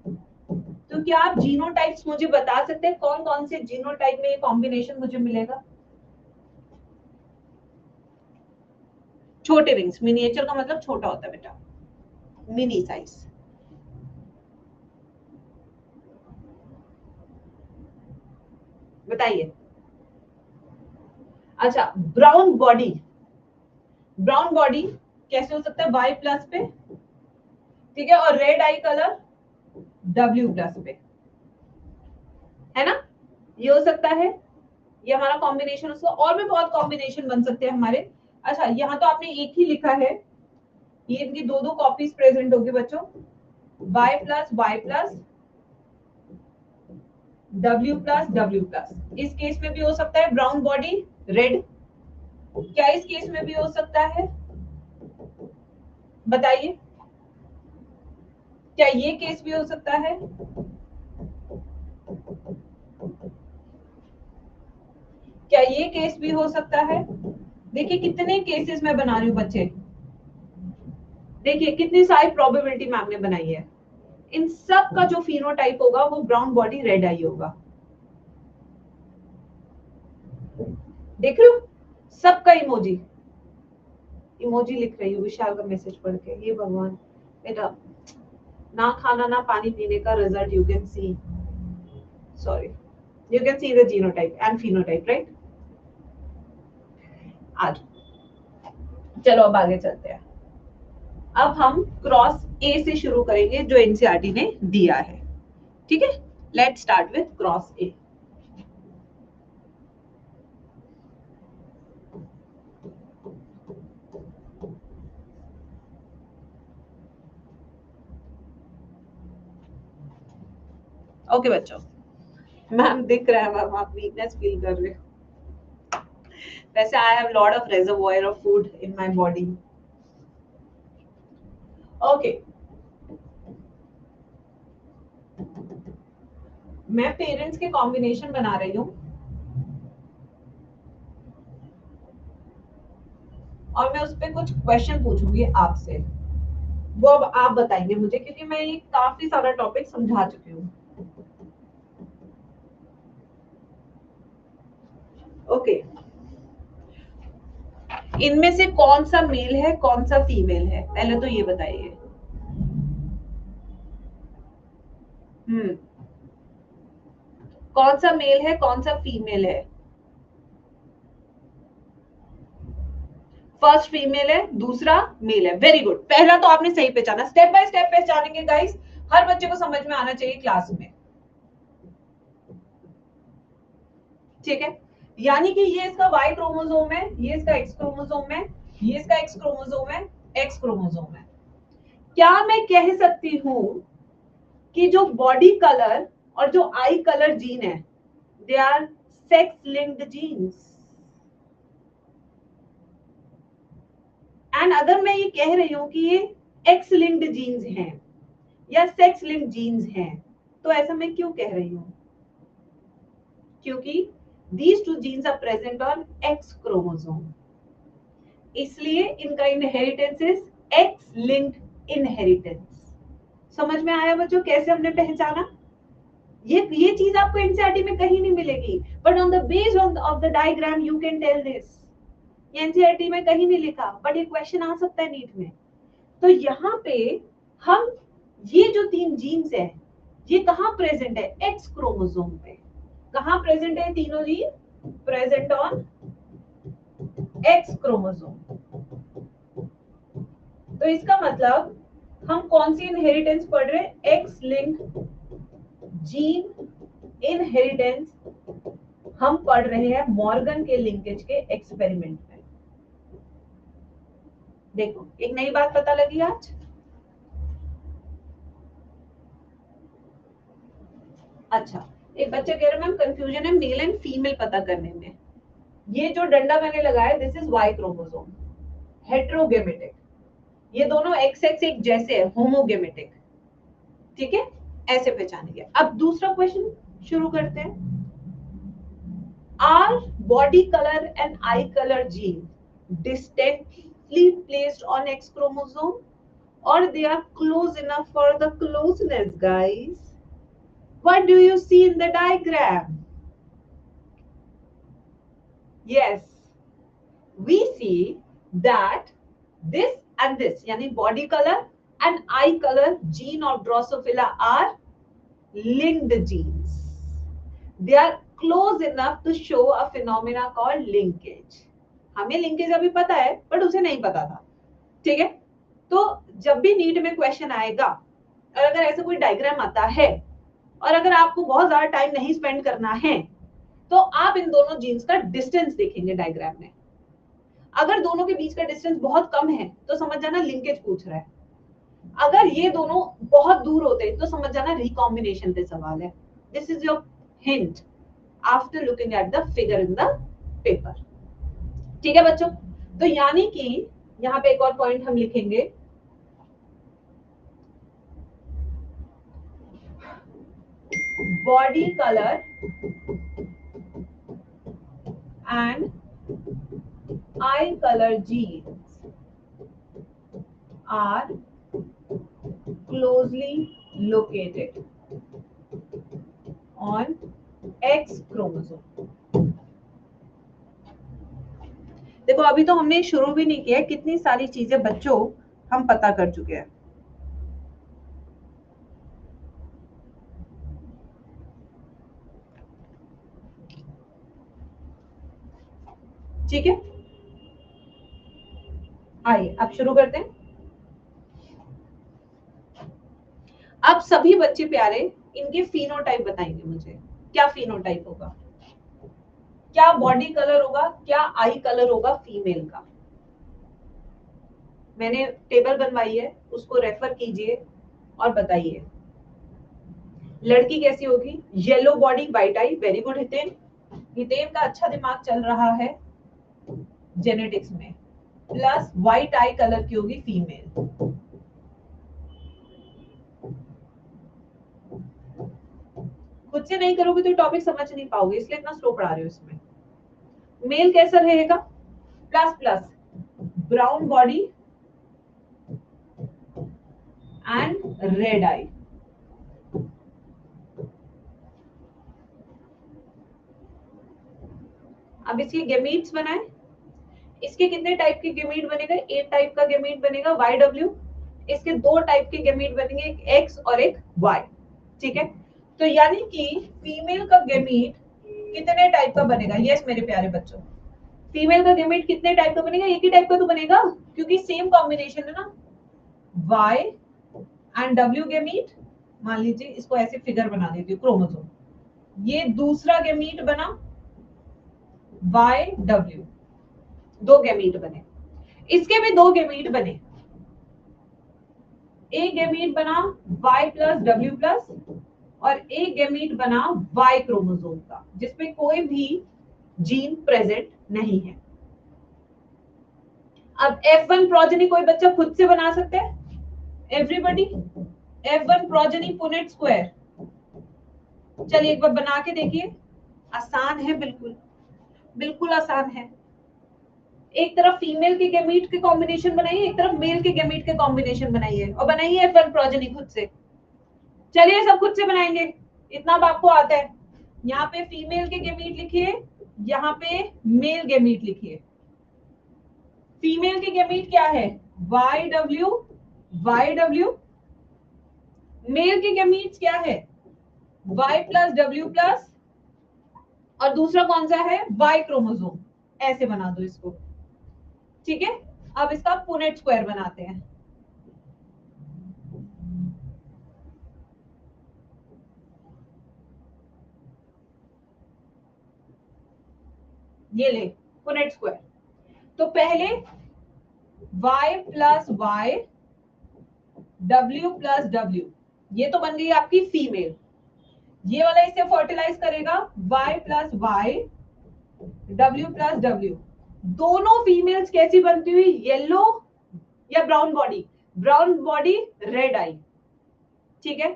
तो क्या आप जीनोटाइप्स मुझे बता सकते हैं कौन कौन से जीनोटाइप में ये कॉम्बिनेशन मुझे मिलेगा? छोटे विंग्स, मिनिएचर का मतलब छोटा होता है बेटा, मिनी साइज. बताइए. अच्छा, ब्राउन बॉडी, ब्राउन बॉडी कैसे हो सकता है? वाई प्लस पे, ठीक है, और रेड आई कलर W प्लस पे, है ना? ये हो सकता है, ये हमारा कॉम्बिनेशन. उसका और भी बहुत कॉम्बिनेशन बन सकते हैं हमारे. अच्छा, यहाँ तो आपने एक ही लिखा है, ये इनकी दो दो कॉपीज प्रेजेंट होगी बच्चों, Y plus W plus W plus. इस केस में भी हो सकता है ब्राउन बॉडी रेड. क्या इस केस में भी हो सकता है? बताइए, क्या ये केस भी हो सकता है? क्या ये केस भी हो सकता है? देखिए कितने केसेस मैं बना रही हूँ बच्चे, देखिए कितनी सारी प्रोबेबिलिटी मैम ने बनाई है. इन सब का जो फिनोटाइप होगा वो ब्राउन बॉडी रेड आई होगा. देख रहे हो, सबका इमोजी, इमोजी लिख रही हूँ विशाल का मैसेज पढ़ के. ये भगवान बेटा, ना खाना ना पानी पीने का result you can see, sorry, you can see the genotype and phenotype, right? आज चलो अब आगे चलते हैं. अब हम क्रॉस ए से शुरू करेंगे जो एनसीईआरटी ने दिया है. ठीक है, let's start with cross A. Okay बच्चों, मैम दिख रहा है, मैम आप वीकनेस फील कर रहे हो. वैसे I have lot of reservoir of food in my body. Okay, मैं पेरेंट्स के कॉम्बिनेशन बना रही हूँ और मैं उस पर कुछ क्वेश्चन पूछूंगी आपसे, वो अब आप बताएंगे मुझे, क्योंकि मैं ये काफी सारा टॉपिक समझा चुकी हूँ. ओके, इनमें से कौन सा मेल है कौन सा फीमेल है, पहले तो ये बताइए. कौन सा मेल है कौन सा फीमेल है? फर्स्ट फीमेल है, दूसरा मेल है. वेरी गुड, पहला तो आपने सही पहचाना. स्टेप बाय स्टेप पहचानेंगे गाइस, हर बच्चे को समझ में आना चाहिए क्लास में. ठीक है, यानी कि ये इसका वाई क्रोमोसोम है, ये इसका एक्स क्रोमोसोम है, ये इसका एक्स क्रोमोसोम है, एक्स क्रोमोसोम है. क्या मैं कह सकती हूं कि जो बॉडी कलर और जो आई कलर जीन है, they are sex linked genes? And अगर मैं ये कह रही हूं कि ये एक्स लिंक्ड जीन्स हैं या सेक्स लिंक्ड जीन्स हैं, तो ऐसा मैं क्यों कह रही हूं? क्योंकि these two genes are present on X chromosome, इसलिए इनका inheritance is x linked inheritance. समझ में आया बच्चों कैसे हमने पहचाना? ये चीज आपको एनसीईआरटी में कहीं नहीं मिलेगी, but on the base of the diagram you can tell this. NCERT में कहीं नहीं लिखा, बट ये क्वेश्चन आ सकता है नीट में. तो यहाँ पे हम ये जो तीन जीन्स है, ये कहाँ प्रेजेंट है? एक्स क्रोमोसोम पे. कहाँ प्रेजेंट है तीनों gene? Present on x chromosome. तो इसका मतलब हम कौन सी इनहेरिटेंस पढ़ रहे हैं? एक्स लिंक जीन इनहेरिटेंस हम पढ़ रहे हैं मॉर्गन के लिंकेज के एक्सपेरिमेंट में. देखो एक नई बात पता लगी आज. अच्छा, एक बच्चा कह रहा है मैम कंफ्यूजन है मेल एंड फीमेल पता करने में। ये जो डंडा मैंने लगाया this is Y chromosome, heterogametic. ये दोनों एक्स एक्स एक जैसे है, होमोगेमेटिक। ठीक है, ऐसे पहचानेंगे। अब दूसरा क्वेश्चन शुरू करते हैं। Our body colour and I colour gene distantly placed on X chromosome or they are close enough for the closeness, guys? What do you see in the diagram? Yes, we see that this and this, yani body color and eye color gene of Drosophila are linked genes. They are close enough to show a phenomena called linkage. हमें लिंकेज अभी पता है बट उसे नहीं पता था। ठीक है, तो जब भी नीट में क्वेश्चन आएगा और अगर ऐसा कोई डायग्राम आता है और अगर आपको बहुत ज्यादा टाइम नहीं स्पेंड करना है तो आप इन दोनों जीन्स का डिस्टेंस देखेंगे डायग्राम में। अगर दोनों के बीच का डिस्टेंस बहुत कम है तो समझ जाना लिंकेज पूछ रहा है। अगर ये दोनों बहुत दूर होते तो समझ जाना रिकॉम्बिनेशन पे सवाल है। This is your hint after looking at the figure in the paper. ठीक है बच्चों, तो यानी कि यहाँ पे एक और पॉइंट हम लिखेंगे, body colour and eye color genes are closely located on X chromosome. देखो अभी तो हमने शुरू भी नहीं किया, कितनी सारी चीजें बच्चों हम पता कर चुके हैं। ठीक है, आइए अब शुरू करते हैं। अब सभी बच्चे प्यारे इनके फिनोटाइप बताएंगे मुझे, क्या फिनोटाइप होगा, क्या बॉडी कलर होगा, क्या आई कलर होगा फीमेल का। मैंने टेबल बनवाई है, उसको रेफर कीजिए और बताइए। लड़की कैसी होगी, येलो बॉडी व्हाइट आई, वेरी गुड हितेन। हितेन का अच्छा दिमाग चल रहा है जेनेटिक्स में। प्लस व्हाइट आई कलर की होगी फीमेल। खुद से नहीं करोगे तो टॉपिक समझ नहीं पाओगे, इसलिए इतना स्लो पढ़ा रहे हो इसमें। मेल कैसा रहेगा, plus plus brown body and red eye. अब इसके गेमीट्स बनाए, इसके कितने टाइप के गेमीट बनेगा, 8 टाइप का गेमीट बनेगा वाई डब्ल्यू। इसके 2 टाइप के गेमीट बनेंगे, एक एक्स और एक वाई। ठीक है, तो यानी कि फीमेल का गेमीट कितने टाइप का बनेगा, यस मेरे प्यारे बच्चों, फीमेल का गेमीट कितने टाइप का बनेगा, एक ही टाइप का तो बनेगा क्योंकि सेम कॉम्बिनेशन है ना, वाई एंड डब्ल्यू गेमीट। मान लीजिए इसको ऐसे फिगर बना देती हूँ क्रोमोसोम, ये दूसरा गेमीट बना वाई डब्ल्यू, 2 गेमीट बने। इसके भी 2 गेमीट बने, एक गेमीट बना वाई प्लस डब्ल्यू प्लस और एक गेमीट बना वाई क्रोमोसोम का जिसपे कोई भी जीन प्रेजेंट नहीं है। अब F1 प्रोजेनी कोई बच्चा खुद से बना सकता है, everybody F1 progeny Punnett square. चलिए एक बार बना के देखिए, आसान है, बिल्कुल बिल्कुल आसान है। एक तरफ फीमेल के गेमीट के कॉम्बिनेशन बनाइए, एक तरफ मेल के गेमीट के कॉम्बिनेशन बनाइए और बनाइए F1 प्रोजेनी खुद से। चलिए सब खुद से बनाएंगे, इतना अब आपको आता है। यहाँ पे फीमेल के गेमीट लिखिए, यहाँ पे मेल गेमीट लिखिए। फीमेल के गेमीट क्या है, Y W Y W. Male के गेमीट क्या है, वाई प्लस डब्ल्यू प्लस और दूसरा कौन सा है, वाई क्रोमोसोम। ऐसे बना दो इसको। ठीक है, अब इसका पुनेट स्क्वायर बनाते हैं। ये ले पुनेट स्क्वायर, तो पहले y plus Y w plus w, ये तो बन गई आपकी फीमेल। ये वाला इससे फर्टिलाइज करेगा, y plus y, w plus w। दोनों फीमेल्स कैसी बनती हुई, येलो या brown body, brown body red eye, ठीक है।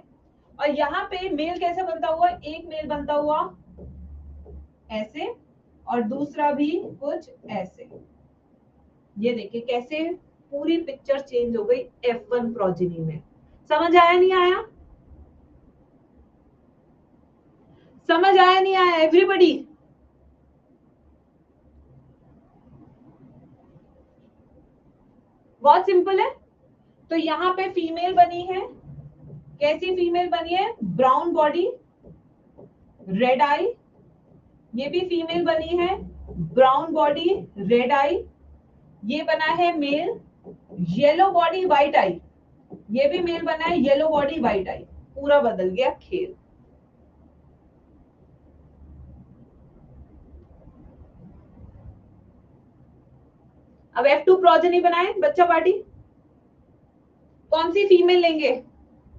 और यहाँ पे मेल कैसे बनता हुआ, एक मेल बनता हुआ ऐसे और दूसरा भी कुछ ऐसे। ये देखिए कैसे पूरी पिक्चर चेंज हो गई F1 प्रोजेनी में। समझ आया नहीं आया, समझ आया नहीं आया एवरीबॉडी? बहुत सिंपल है। तो यहाँ पे फीमेल बनी है, कैसी फीमेल बनी है, ब्राउन बॉडी रेड आई। ये भी फीमेल बनी है, ब्राउन बॉडी रेड आई। ये बना है mail, yellow body white eye. ये भी मेल बना है, येलो बॉडी व्हाइट आई। पूरा बदल गया खेल। अब F2 प्रोजेनी बनाए बच्चा पार्टी। कौन सी फीमेल लेंगे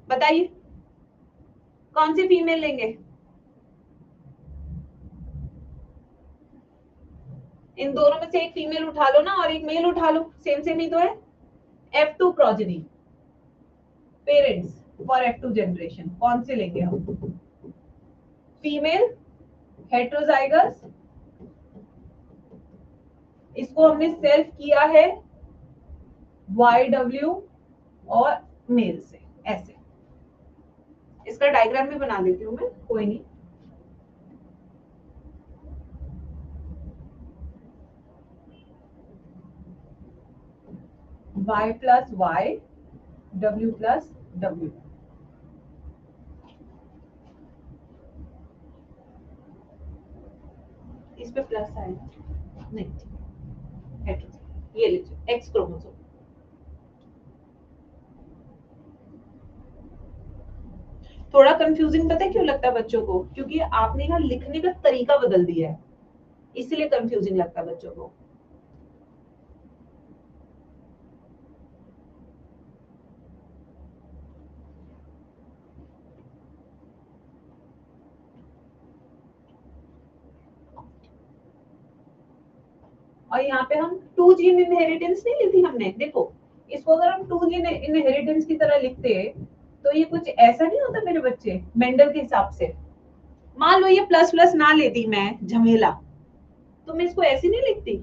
बताइए, कौन सी फीमेल लेंगे? इन दोनों में से एक फीमेल उठा लो ना और एक मेल उठा लो, सेम सेम ही तो है। F2 progeny parents for F2 generation कौन से लेंगे हम? फीमेल हेट्रोजाइगस, इसको हमने सेल्फ किया है YW और मेल से ऐसे। इसका डायग्राम भी बना देती हूँ मैं, कोई नहीं। Y plus Y, W plus W। इस पे प्लस आएगा नहीं, ये लीजिए एक्स क्रोमोसोम। थोड़ा कंफ्यूजिंग पता है क्यों लगता है बच्चों को, क्योंकि आपने ना लिखने का तरीका बदल दिया है, इसलिए कंफ्यूजिंग लगता है बच्चों को। और यहाँ पे हम 2 जीन इनहेरिटेंस नहीं लिखी हमने, देखो इसको अगर हम 2 जीन इनहेरिटेंस की तरह लिखते तो ये कुछ ऐसा नहीं होता मेरे बच्चे, मेंडल के हिसाब से। मान लो ये प्लस प्लस ना लेती मैं, झमेला, तो मैं इसको ऐसी नहीं लिखती,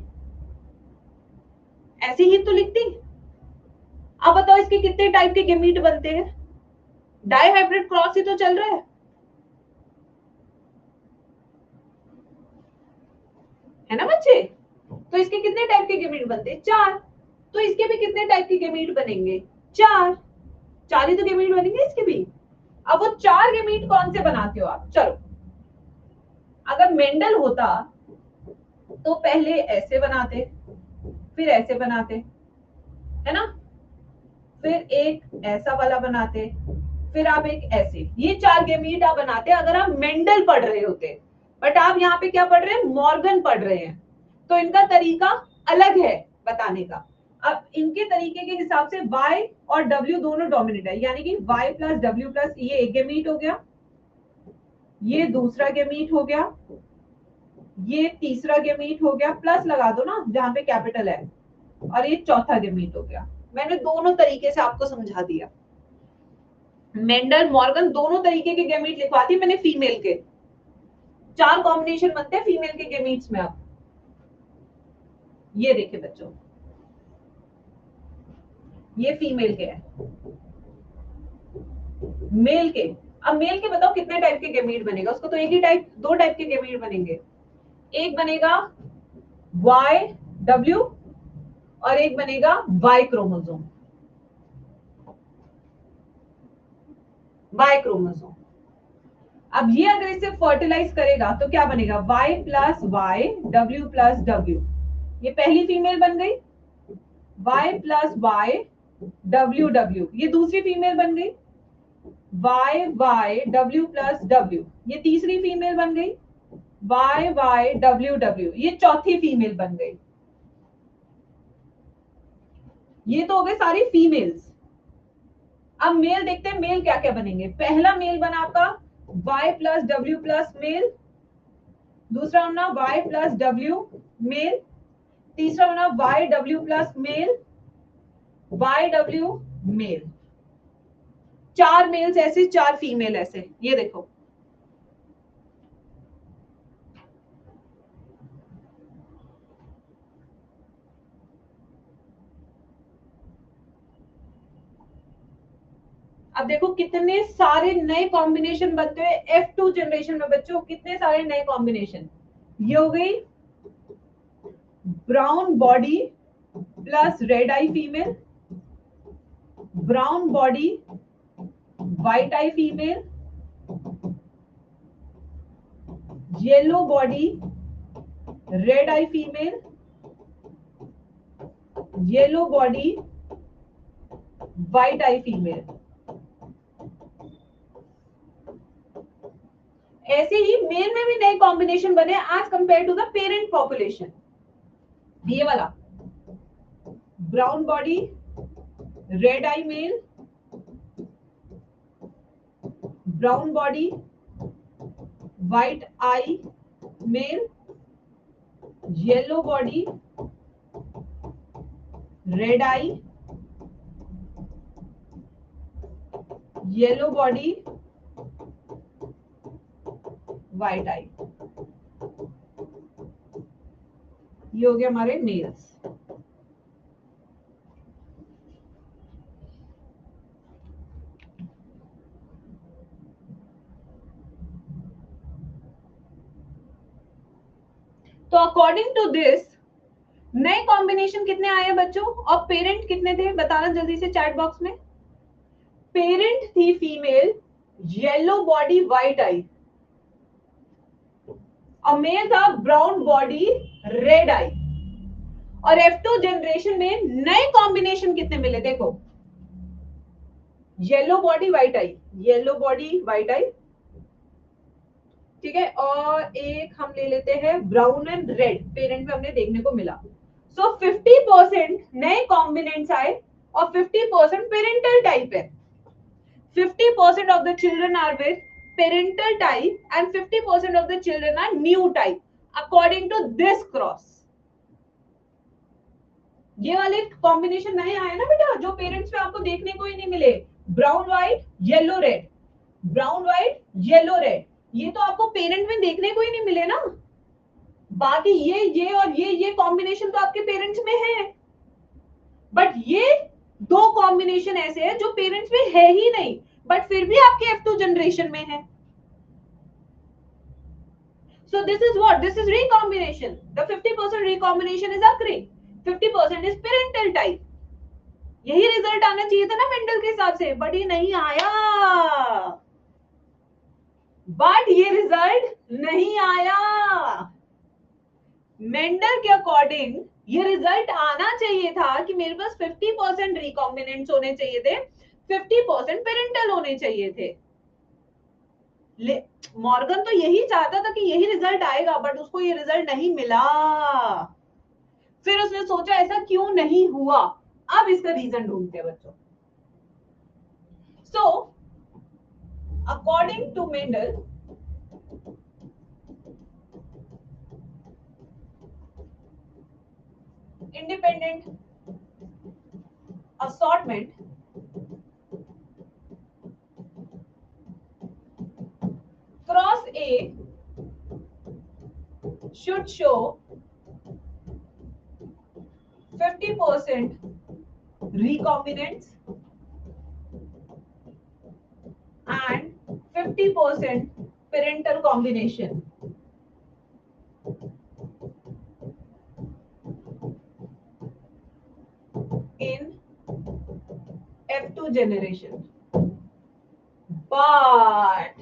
ऐसी ही तो लिखती। अब बताओ इसके कितने टाइप के गेमीट बनते हैं? डाइहाइब्रिड क्रॉस ही तो चल रहा है ना बच्चे? तो इसके कितने टाइप के गेमीट बनते हैं? 4। तो इसके भी कितने टाइप के गेमीट बनेंगे? 4। 4 ही तो गेमीट बनेंगे इसके भी। अब वो 4 गेमीट कौन से बनाते हो आप? चलो, अगर मेंडल होता तो पहले ऐसे बनाते, फिर ऐसे बनाते, है ना, फिर एक ऐसा वाला बनाते, फिर आप एक ऐसे, ये 4 गेमीट आप बनाते अगर आप मेंडल पढ़ रहे होते। बट आप यहाँ पे क्या पढ़ रहे हैं? मॉर्गन पढ़ रहे हैं, तो इनका तरीका अलग है बताने का। अब इनके तरीके के हिसाब से y और w दोनों डोमिनेट है, यानी कि y प्लस w प्लस, ये एक गेमीट हो गया, ये दूसरा गेमीट हो गया, ये तीसरा गेमीट हो गया, प्लस लगा दो ना जहां पे कैपिटल है, और ये चौथा गेमीट हो गया। मैंने दोनों तरीके से आपको समझा दिया। मेंडल मॉर्गन दोनों तरीके के गेमीट लिखवाती मैंने फीमेल के। 4 कॉम्बिनेशन बनते हैं फीमेल के गेमीट्स में। अब ये देखिए बच्चों, ये फीमेल के है, मेल के। अब मेल के बताओ कितने टाइप के गेमीट बनेगा? उसको तो एक ही टाइप, 2 टाइप के गेमीट बनेंगे। एक बनेगा YW और एक बनेगा Y क्रोमोसोम, Y क्रोमोसोम। अब ये अगर इसे फर्टिलाइज करेगा तो क्या बनेगा? Y plus Y, W plus W। ये पहली फीमेल बन गई, Y plus Y, W W। ये दूसरी फीमेल बन गई, Y Y W plus W। ये तीसरी फीमेल बन गई, Y Y W W। ये चौथी फीमेल बन गई। ये तो हो गए सारी फीमेल्स। अब मेल देखते हैं, मेल क्या क्या बनेंगे। पहला मेल बना आपका Y plus W plus male, दूसरा होना Y प्लस W मेल, तीसरा होना YW plus male, YW male. 4 males ऐसे, 4 फीमेल ऐसे, ये देखो। अब देखो कितने सारे नए कॉम्बिनेशन बनते हैं F2 जनरेशन में बच्चों, कितने सारे नए कॉम्बिनेशन। ये हो गई brown body plus red eye female, brown body white eye female, yellow body red eye female, yellow body white eye female. ऐसे ही मेल में भी नए कॉम्बिनेशन बने as compare to the parent population. ये वाला brown body red eye male, brown body white eye male, yellow body red eye, yellow body white eye. ये हो गया हमारे मेल्स। तो अकॉर्डिंग टू दिस नए कॉम्बिनेशन कितने आए हैं बच्चों, और पेरेंट कितने थे बताना जल्दी से चैट बॉक्स में। पेरेंट थी फीमेल येलो बॉडी व्हाइट आई, और मेल था ब्राउन बॉडी रेड आई। और F2 जनरेशन में नए कॉम्बिनेशन कितने मिले देखो, येलो बॉडी व्हाइट आई, येलो बॉडी व्हाइट आई, ठीक है। और एक हम ले लेते हैं ब्राउन एंड रेड, पेरेंट में हमने देखने को मिला। सो 50% नए कॉम्बिनेंट्स आए और 50% पेरेंटल टाइप है। 50% of the children are with parental type and 50% of the children are new type according to this cross। ये वाले कॉम्बिनेशन नए आए ना बेटा, जो पेरेंट्स में आपको देखने को ही नहीं मिले। Brown white yellow red, brown white yellow red, ये तो आपको पेरेंट में देखने को ही नहीं मिले ना। बाकी ये और ये कॉम्बिनेशन तो आपके पेरेंट्स में है, बट ये दो कॉम्बिनेशन ऐसे है जो पेरेंट्स में है ही नहीं, बट फिर भी आपके F2 जनरेशन में है। So this is what? This is recombination. The 50% recombination is occurring. 50% is parental type. यही रिजल्ट आना चाहिए था ना मेंडल के हिसाब से, बट ये नहीं आया। बट ये रिजल्ट नहीं आया। मेंडल के अकॉर्डिंग ये रिजल्ट आना चाहिए था कि मेरे पास 50% रिकॉम्बिनेंट्स होने चाहिए थे, 50% पेरेंटल होने चाहिए थे। मॉर्गन तो यही चाहता था कि यही रिजल्ट आएगा, बट उसको ये रिजल्ट नहीं मिला। फिर उसने सोचा ऐसा क्यों नहीं हुआ, अब इसका रीजन ढूंढते हैं बच्चों। So according to Mendel, independent assortment cross A should show 50% recombinants and 50% parental combination in F2 generation. But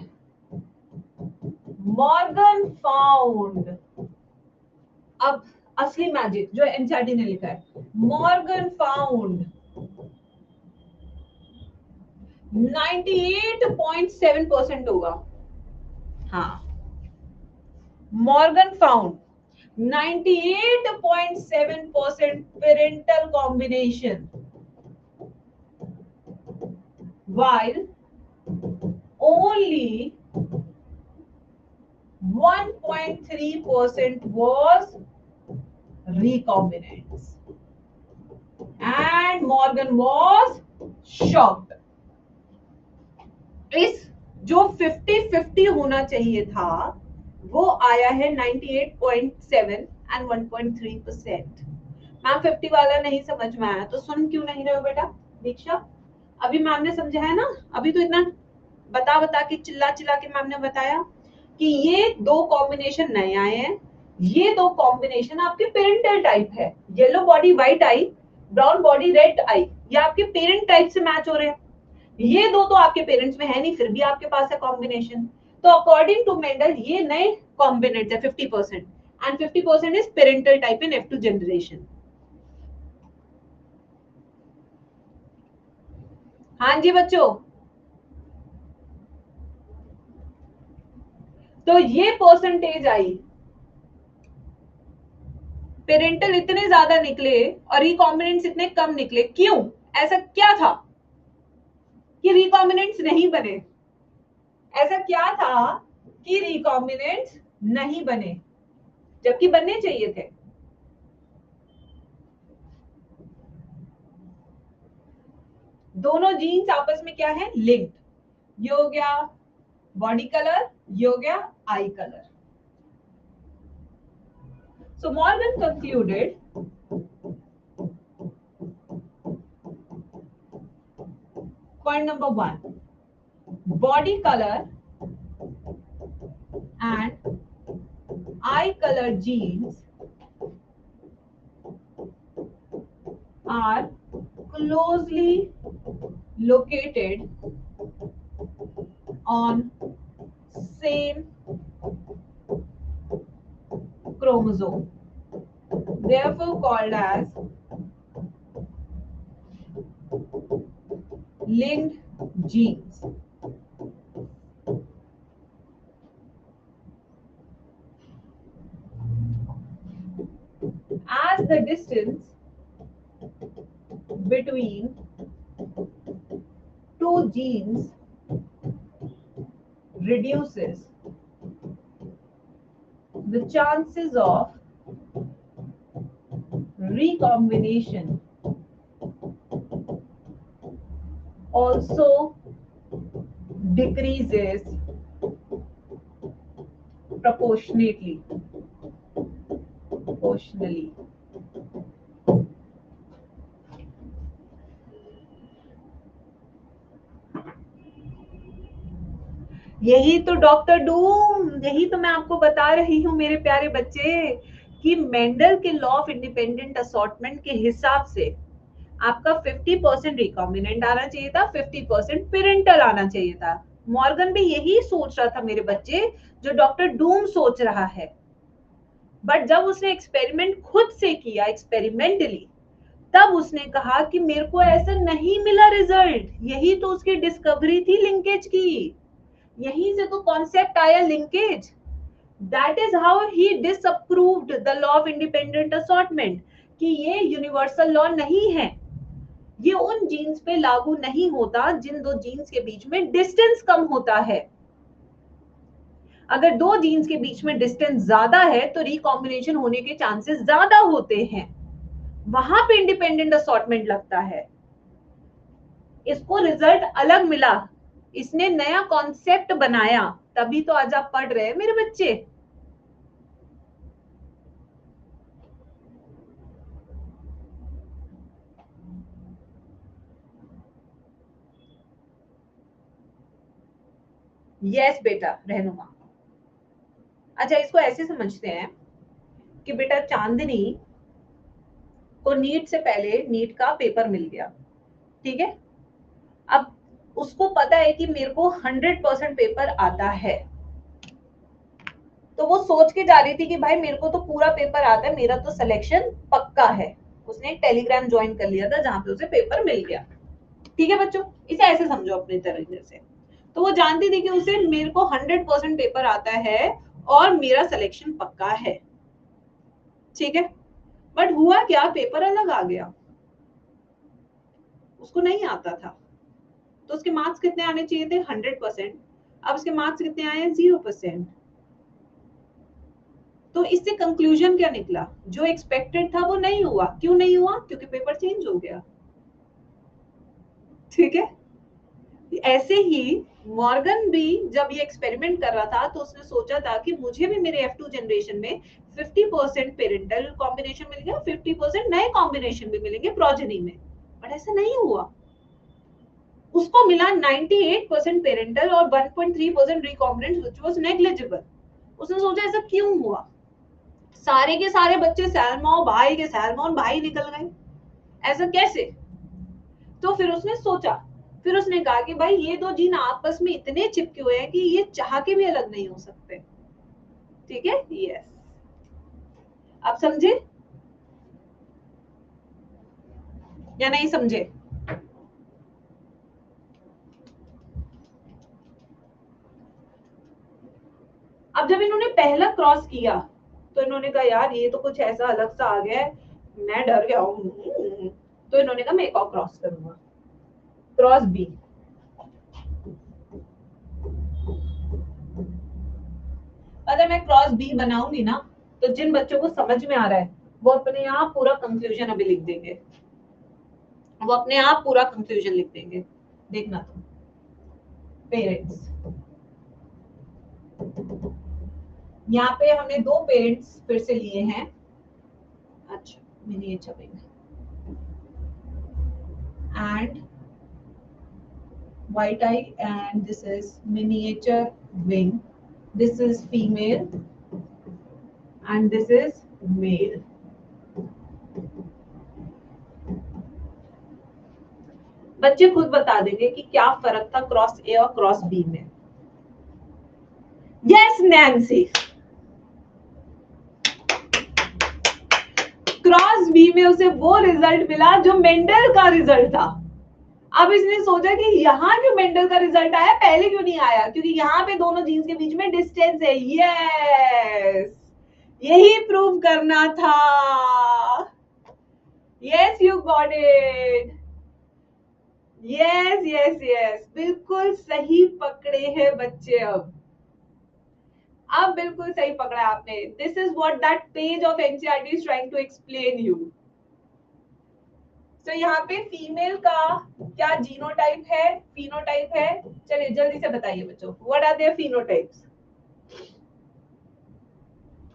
Morgan found, अब असली मैजिक जो एनसीईआरटी ने लिखा है, मॉर्गन फाउंड 98.7% होगा। हाँ, Morgan found 98.7% parental combination, while only 1.3% was recombinants and Morgan was shocked. इस जो 50-50 होना चाहिए था वो आया है 98.7 and 1.3%. मैम 50 वाला नहीं समझ में आया तो सुन क्यों नहीं रहे हो बेटा दीक्षा? अभी मैम ने समझा है ना? अभी तो इतना बता बता के चिल्ला चिल्ला के मैम ने बताया कि ये दो कॉम्बिनेशन नए आए हैं, ये दो कॉम्बिनेशन आपके पेरेंटल टाइप है, येलो बॉडी व्हाइट आई, ब्राउन बॉडी रेड आई, ये आपके पेरेंट टाइप से मैच हो रहे हैं। ये दो तो आपके पेरेंट्स में है नहीं, फिर भी आपके पास है कॉम्बिनेशन। तो अकॉर्डिंग टू मेंडल ये नए कॉम्बिनेट्स है 50% and 50% is parental type in F2 generation. हाँ जी बच्चों, तो ये परसेंटेज आई, पेरेंटल इतने ज्यादा निकले और रिकॉम्बिनेंट्स इतने कम निकले, क्यों? ऐसा क्या था कि रिकॉम्बिनेंट्स नहीं बने? ऐसा क्या था कि रिकॉम्बिनेंट्स नहीं बने जबकि बनने चाहिए थे? दोनों जीन्स आपस में क्या है? लिंक्ड। ये हो गया बॉडी कलर, ये हो गया आई colour. So Morgan concluded point number 1, body color and eye color genes are closely located on same chromosome, therefore called as linked genes. As the distance between two genes reduces, the chances of recombination also decreases proportionally. यही तो डॉक्टर डूम, यही तो मैं आपको बता रही हूँ मेरे प्यारे बच्चे कि मेंडल के लॉ ऑफ इंडिपेंडेंट असॉर्टमेंट के हिसाब से आपका 50% रिकॉम्बिनेंट आना चाहिए था, 50% पेरेंटल आना चाहिए था। मॉर्गन भी यही सोच रहा था मेरे बच्चे जो डॉक्टर डूम सोच रहा है, बट जब उसने एक्सपेरिमेंट खुद से किया एक्सपेरिमेंटली, तब उसने कहा कि मेरे को ऐसा नहीं मिला रिजल्ट। यही तो उसकी डिस्कवरी थी लिंकेज की, यहीं से तो कॉन्सेप्ट आया linkage. That is how he disapproved the law of independent assortment कि ये यूनिवर्सल लॉ नहीं है, ये उन जीन्स पे लागू नहीं होता जिन दो जीन्स के बीच में डिस्टेंस कम होता है। अगर दो जीन्स के बीच में डिस्टेंस ज्यादा है तो रिकॉम्बिनेशन होने के चांसेस ज्यादा होते हैं, वहां पे इंडिपेंडेंट असॉर्टमेंट लगता है। इसको रिजल्ट अलग मिला, इसने नया कॉन्सेप्ट बनाया, तभी तो आज आप पढ़ रहे हैं मेरे बच्चे। यस बेटा रहनुमा। अच्छा इसको ऐसे समझते हैं कि बेटा चांदनी को नीट से पहले नीट का पेपर मिल गया, ठीक है? अब उसको पता है कि मेरे को 100% पेपर आता है, तो वो सोच के जा रही थी कि भाई मेरे को तो पूरा पेपर आता है, मेरा तो सिलेक्शन पक्का है। उसने एक टेलीग्राम ज्वाइन कर लिया था जहां पे उसे पेपर मिल गया, ठीक है बच्चों? इसे ऐसे समझो अपने तरीके से। तो वो जानती थी कि उसे मेरे को 100% पेपर आता है और मेरा सिलेक्शन पक्का है, ठीक है? बट हुआ क्या, पेपर अलग आ गया, उसको नहीं आता था। तो उसके मार्क्स कितने आने चाहिए थे? 100%। अब उसके मार्क्स कितने आए हैं? 0%। तो इससे कंक्लूजन क्या निकला, जो एक्सपेक्टेड था वो नहीं हुआ। क्यों नहीं हुआ? क्योंकि पेपर चेंज हो गया। ठीक है, ऐसे ही मॉर्गन भी जब ये एक्सपेरिमेंट कर रहा था तो उसने सोचा था कि मुझे भी मेरे F2 जनरेशन में 50% पेरेंटल कॉम्बिनेशन मिलेगा, 50% नए कॉम्बिनेशन भी मिलेंगे प्रोजेनी में, बट ऐसा नहीं हुआ। उसको मिला 98% पेरेंटल और 1.3% रिकॉम्बिनेंट, व्हिच वाज नेग्लिजिबल। उसने सोचा ऐसा क्यों हुआ, सारे के सारे बच्चे सैलमॉन भाई के सैलमॉन भाई निकल गए, ऐसा कैसे? तो फिर उसने सोचा, फिर उसने कहा कि भाई ये दो जीन आपस में इतने चिपके हुए हैं कि ये चाह के भी अलग नहीं हो सकते। ठीक है, यस, आप समझे या नहीं समझे? अब जब इन्होंने पहला क्रॉस किया तो इन्होंने कहा यार ये तो कुछ ऐसा अलग सा आ गया है, मैं डर गया हूँ। तो इन्होंने कहा मैं एक और क्रॉस करूंगा, क्रॉस बी। अगर मैं क्रॉस बी बनाऊंगी ना तो जिन बच्चों को समझ में आ रहा है वो अपने आप पूरा कंक्लूजन अभी लिख देंगे, वो अपने आप पूरा कंक्लूजन लिख देंगे। देखना तुम, पेरेंट्स, यहाँ पे हमने दो पेरेंट्स फिर से लिए हैं। अच्छा, miniature wing and white eye, and this is miniature wing, this is female and this is male. बच्चे खुद बता देंगे कि क्या फर्क था क्रॉस ए और क्रॉस बी में। यस नैन्सी, क्रॉस बी में उसे वो रिजल्ट मिला जो मेंडल का रिजल्ट था। अब इसने सोचा कि यहाँ जो मेंडल का रिजल्ट आया पहले क्यों नहीं आया, क्योंकि यहाँ पे दोनों जीन्स के बीच में डिस्टेंस है। यस, यही प्रूव करना था। Yes, you got it. Yes yes yes, बिल्कुल सही पकड़े हैं बच्चे। अब बिल्कुल सही पकड़ा आपने। This is what that page of NCERT is trying to explain you. तो यहाँ पे फीमेल का क्या जीनोटाइप है, फिनोटाइप है? चलिए जल्दी से बताइए बच्चों, व्हाट आर देयर फिनोटाइप्स?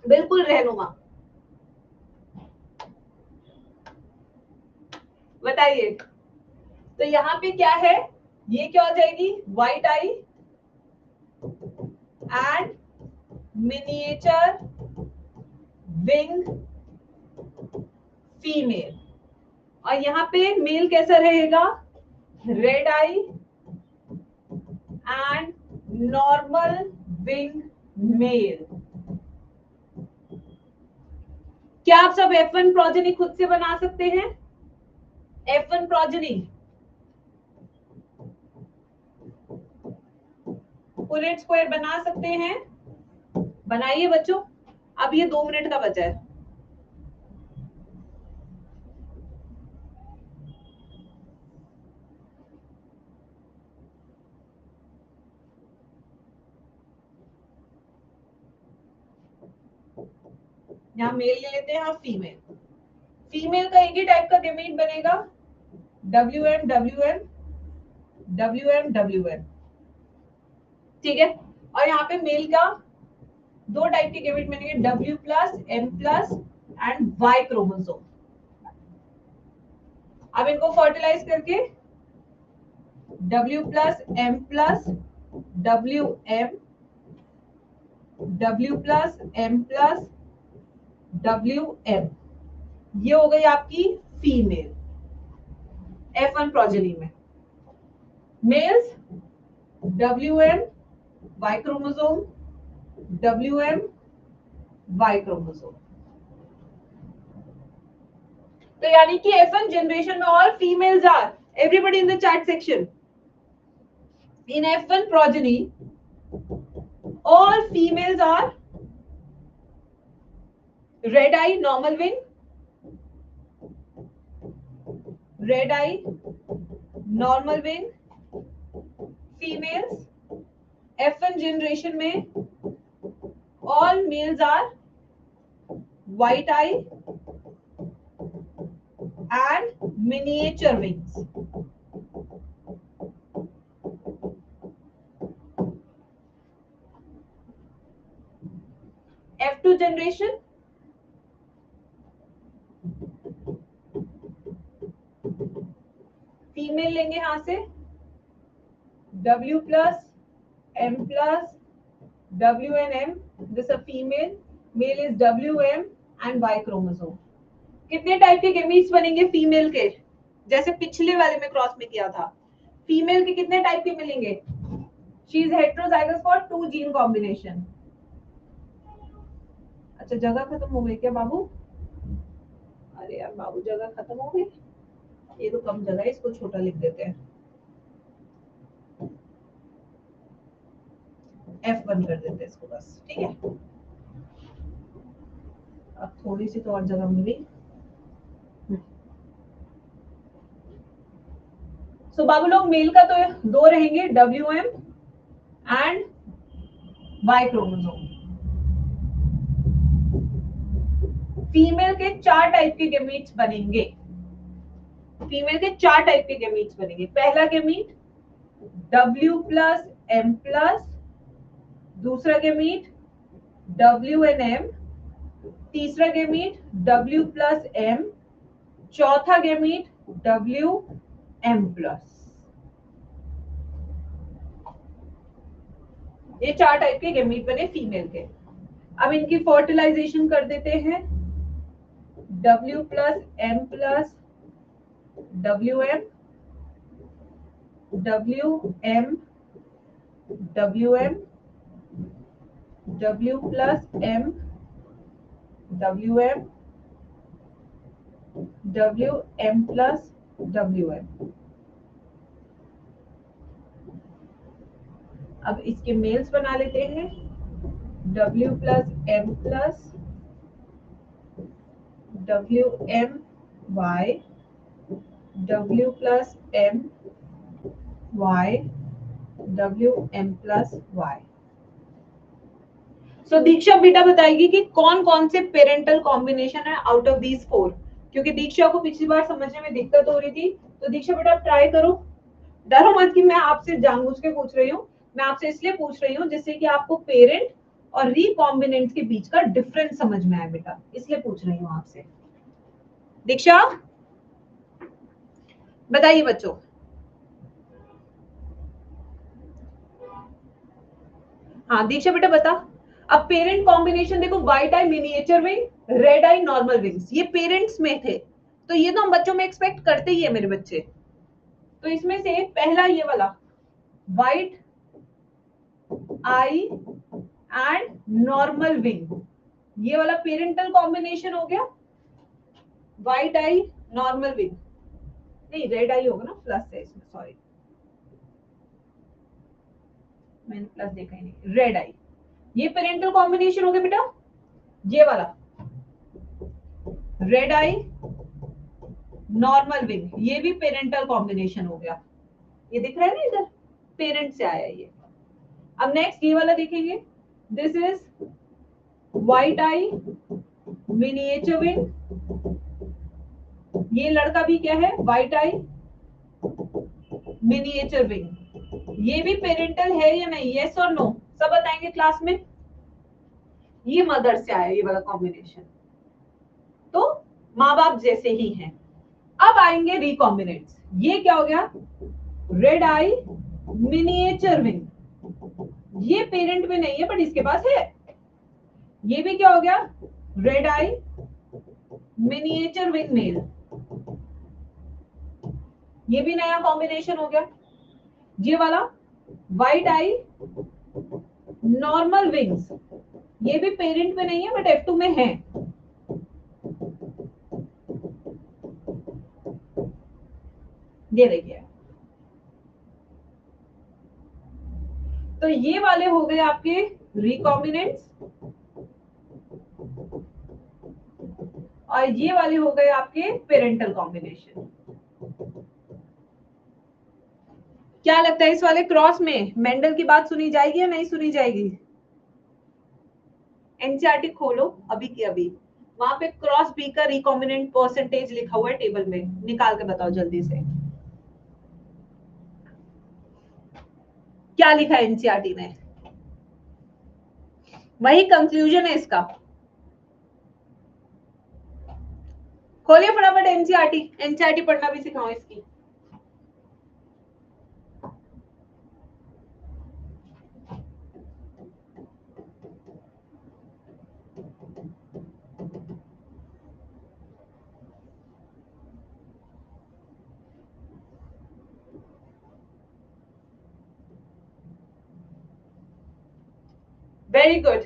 बिल्कुल रहनुमा, बताइए। तो यहाँ पे क्या है, ये क्या हो जाएगी? White eye and miniature wing female. और यहाँ पे मेल कैसा रहेगा? Red eye and normal wing male. क्या आप सब F1 प्रोजेनी खुद से बना सकते हैं? F1 प्रोजेनी पुनेट स्क्वायर बना सकते हैं? बनाइए बच्चों, अब ये 2 मिनट का बचा है। यहाँ मेल ले लेते हैं, हाँ फीमेल। फीमेल का एक ही टाइप का गेमेट बनेगा, WM WM WM WM। ठीक है, और यहाँ पे मेल का दो टाइप के गेमेट बनेंगे, W plus M plus and Y chromosome. अब इनको फर्टिलाइज करके W plus M plus WM, W plus M plus WM, ये हो गई आपकी फीमेल F1 प्रोजेनी में। Males WM Y chromosome, WM Y chromosome. तो यानी कि F1 जनरेशन में all females are, everybody in the chat section, in F1 progeny all females are red eye normal wing, red eye normal wing females। F1 generation में all males are white eye and miniature wings. F2 generation, female लेंगे यहां से W plus M plus W and M. This is a female. Male is WM and Y chromosome. कितने टाइप के गेमीट्स बनेंगे फीमेल के? जैसे पिछले वाले में क्रॉस में किया था, फीमेल के कितने टाइप के मिलेंगे? She is heterozygous for 2 gene combination. अच्छा जगह खत्म हो गई क्या बाबू? अरे यार बाबू जगह खत्म हो गई. ये तो कम जगह है, इसको छोटा लिख देते हैं. F1 कर देते हैं इसको बस. ठीक है, अब थोड़ी सी तो और जगह मिली. सो बाबू लोग मेल का तो 2 रहेंगे, WM and Y chromosome. Female के 4 टाइप के गेमीट्स बनेंगे. फीमेल के 4 टाइप के गेमीट्स बनेंगे. पहला gamete W plus M plus, दूसरा गेमीट W एंड M, तीसरा गेमीट W प्लस M, चौथा गेमीट W M प्लस. ये 4 टाइप के गेमीट बने फीमेल के. अब इनकी फर्टिलाइजेशन कर देते हैं. W plus M plus WM, WM, WM, W plus M, WM, WM plus WM. अब इसके मेल्स बना लेते हैं. W plus M plus WM Y, W plus M Y, WM plus Y. सो दीक्षा बेटा बताएगी कि कौन कौन से पेरेंटल कॉम्बिनेशन है आउट ऑफ दीज 4, क्योंकि दीक्षा को पिछली बार समझने में दिक्कत हो रही थी. तो दीक्षा बेटा ट्राई करो. डरो मत कि मैं आपसे जानबूझ के पूछ रही हूँ. मैं आपसे इसलिए पूछ रही हूँ जिससे कि आपको पेरेंट और रिकॉम्बिनेंट के बीच का डिफरेंस समझ में आए बेटा, इसलिए पूछ रही हूँ आपसे. दीक्षा बताइए बच्चों. हाँ दीक्षा बेटा बता. अब पेरेंट कॉम्बिनेशन देखो, व्हाइट आई मिनिएचर विंग, रेड आई नॉर्मल विंग्स, ये पेरेंट्स में थे. तो ये तो हम बच्चों में एक्सपेक्ट करते ही है मेरे बच्चे. तो इसमें से पहला ये वाला white eye and normal wing, ये वाला पेरेंटल कॉम्बिनेशन हो गया. व्हाइट आई नॉर्मल विंग, नहीं रेड आई होगा ना, प्लस है इसमें, सॉरी मैंने प्लस देखा ही नहीं. रेड आई, ये पेरेंटल कॉम्बिनेशन हो गया बेटा. ये वाला रेड आई नॉर्मल विंग, ये भी पेरेंटल कॉम्बिनेशन हो गया. ये दिख रहा है ना इधर, पेरेंट से आया ये. अब नेक्स्ट ये वाला देखेंगे. This is white I miniature wing, ये लड़का भी क्या है, व्हाइट आई मिनिएचर विंग. ये भी पेरेंटल है या नहीं, यस और नो, सब बताएंगे क्लास में. ये मदर से आया ये वाला कॉम्बिनेशन, तो माँ बाप जैसे ही हैं. अब आएंगे रिकॉम्बिनेंट्स. ये क्या हो गया, रेड आई मिनिएचर विंग, ये पेरेंट में नहीं है बट इसके पास है. ये भी क्या हो गया, रेड आई मिनिएचर विंग मेल, ये भी नया कॉम्बिनेशन हो गया. ये वाला व्हाइट आई नॉर्मल विंग्स, ये भी पेरेंट में नहीं है बट F2 में है. ये देखिए, तो ये वाले हो गए आपके रिकॉम्बिनेंट्स और ये वाले हो गए आपके पेरेंटल कॉम्बिनेशन. क्या लगता है इस वाले क्रॉस में मेंडल की बात सुनी जाएगी या नहीं सुनी जाएगी? एनसीईआरटी खोलो अभी की अभी, वहां पे क्रॉस बी का रिकॉम्बिनेंट परसेंटेज लिखा हुआ है टेबल में, निकाल के बताओ जल्दी से क्या लिखा है एनसीईआरटी ने। वही कंक्लूजन है इसका। खोलिए फटाफट एनसीईआरटी, एनसीईआरटी पढ़ना भी सिखाओ इसकी। Very good.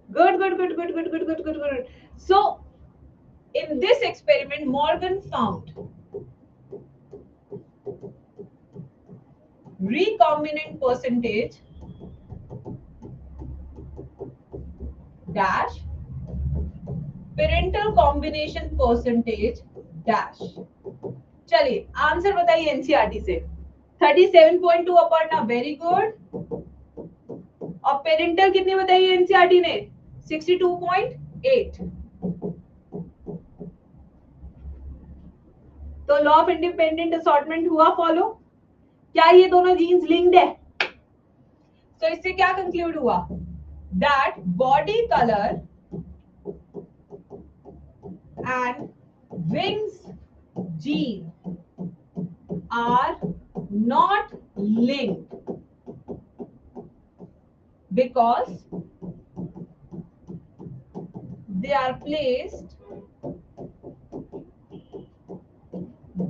Good, good, good, good, good, good, good, good, good. So, in this experiment, Morgan found recombinant percentage dash parental combination percentage dash। चलिए आंसर बताइए एनसीईआरटी से। 37.2 अपर्णा, वेरी गुड। और पेरेंटल कितनी बताई एनसीईआरटी ने? 62.8। तो लॉ ऑफ इंडिपेंडेंट असॉर्टमेंट हुआ फॉलो? क्या ये दोनों जीन्स लिंक्ड है? तो इससे क्या कंक्लूड हुआ? That body colour and wings gene are not linked because they are placed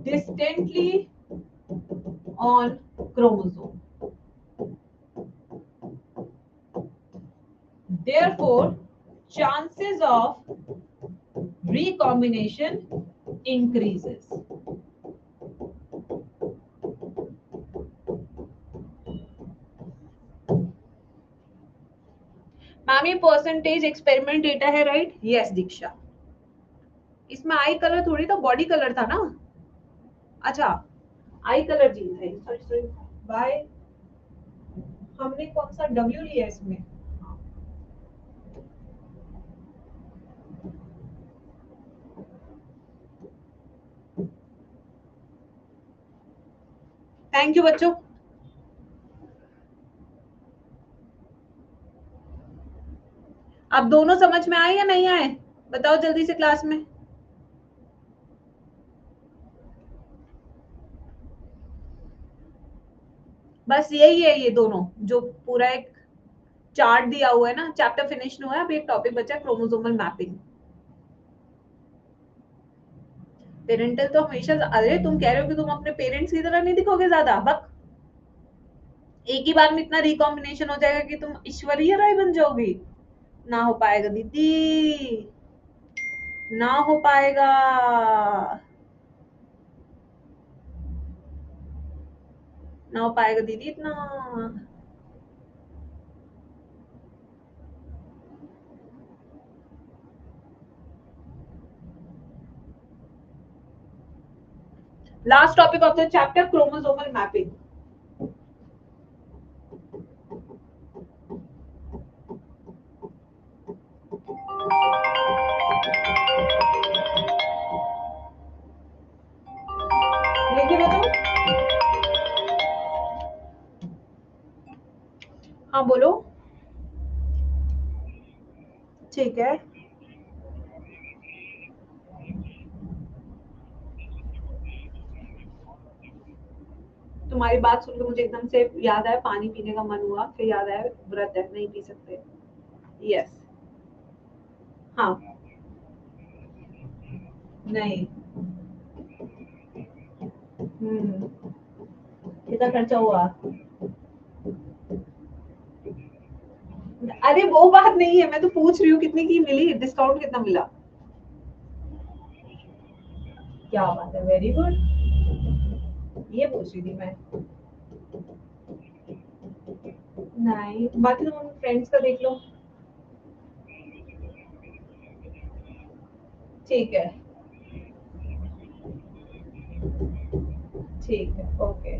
distantly on chromosome. Therefore, chances of recombination increases. Ma'am ये परसेंटेज एक्सपेरिमेंट डेटा है राइट? यस दीक्षा। इसमें आई कलर थोड़ी था, बॉडी कलर था ना। अच्छा आई कलर जीन है, सॉरी सॉरी बाय। हमने कौन सा डब्ल्यू लिया इसमें? थैंक यू बच्चों। अब दोनों समझ में आए या नहीं आए? बताओ जल्दी से क्लास में। बस यही है, ये दोनों जो पूरा एक चार्ट दिया हुआ है ना, चैप्टर फिनिश हुआ है, अभी एक टॉपिक बचा है क्रोमोसोमल मैपिंग। पेरेंटल तो हमेशा, अरे तुम कह रहे हो कि तुम अपने पेरेंट्स की तरह नहीं दिखोगे ज्यादा, बक एक ही बार में इतना रिकॉम्बिनेशन हो जाएगा कि तुम ईश्वरीय राय बन जाओगी। ना हो पाएगा दीदी, ना हो पाएगा। ना हो पाएगा दीदी इतना। Last topic of the chapter chromosomal mapping. लिखे बताओ। हाँ बोलो। ठीक है। तुम्हारी बात सुनकर मुझे एकदम से याद आया, पानी पीने का मन हुआ, फिर याद आया व्रत है, नहीं पी सकते। यस। हाँ। नहीं। कितना खर्चा हुआ? अरे वो बात नहीं है, मैं तो पूछ रही हूँ कितने की मिली, डिस्काउंट कितना मिला? क्या बात है, वेरी गुड। ये पूछ रही थी मैं। नहीं, बाकी तुम अपने फ्रेंड्स का देख लो। ठीक है। ठीक है ओके।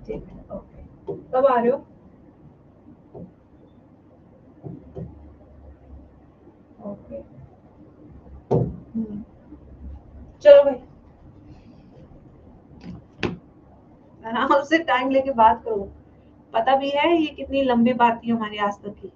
ठीक है ओके। कब आ रहे हो? ओके। चलो भाई आराम से टाइम लेके बात करो, पता भी है ये कितनी लंबी बात थी हमारी आज तक की।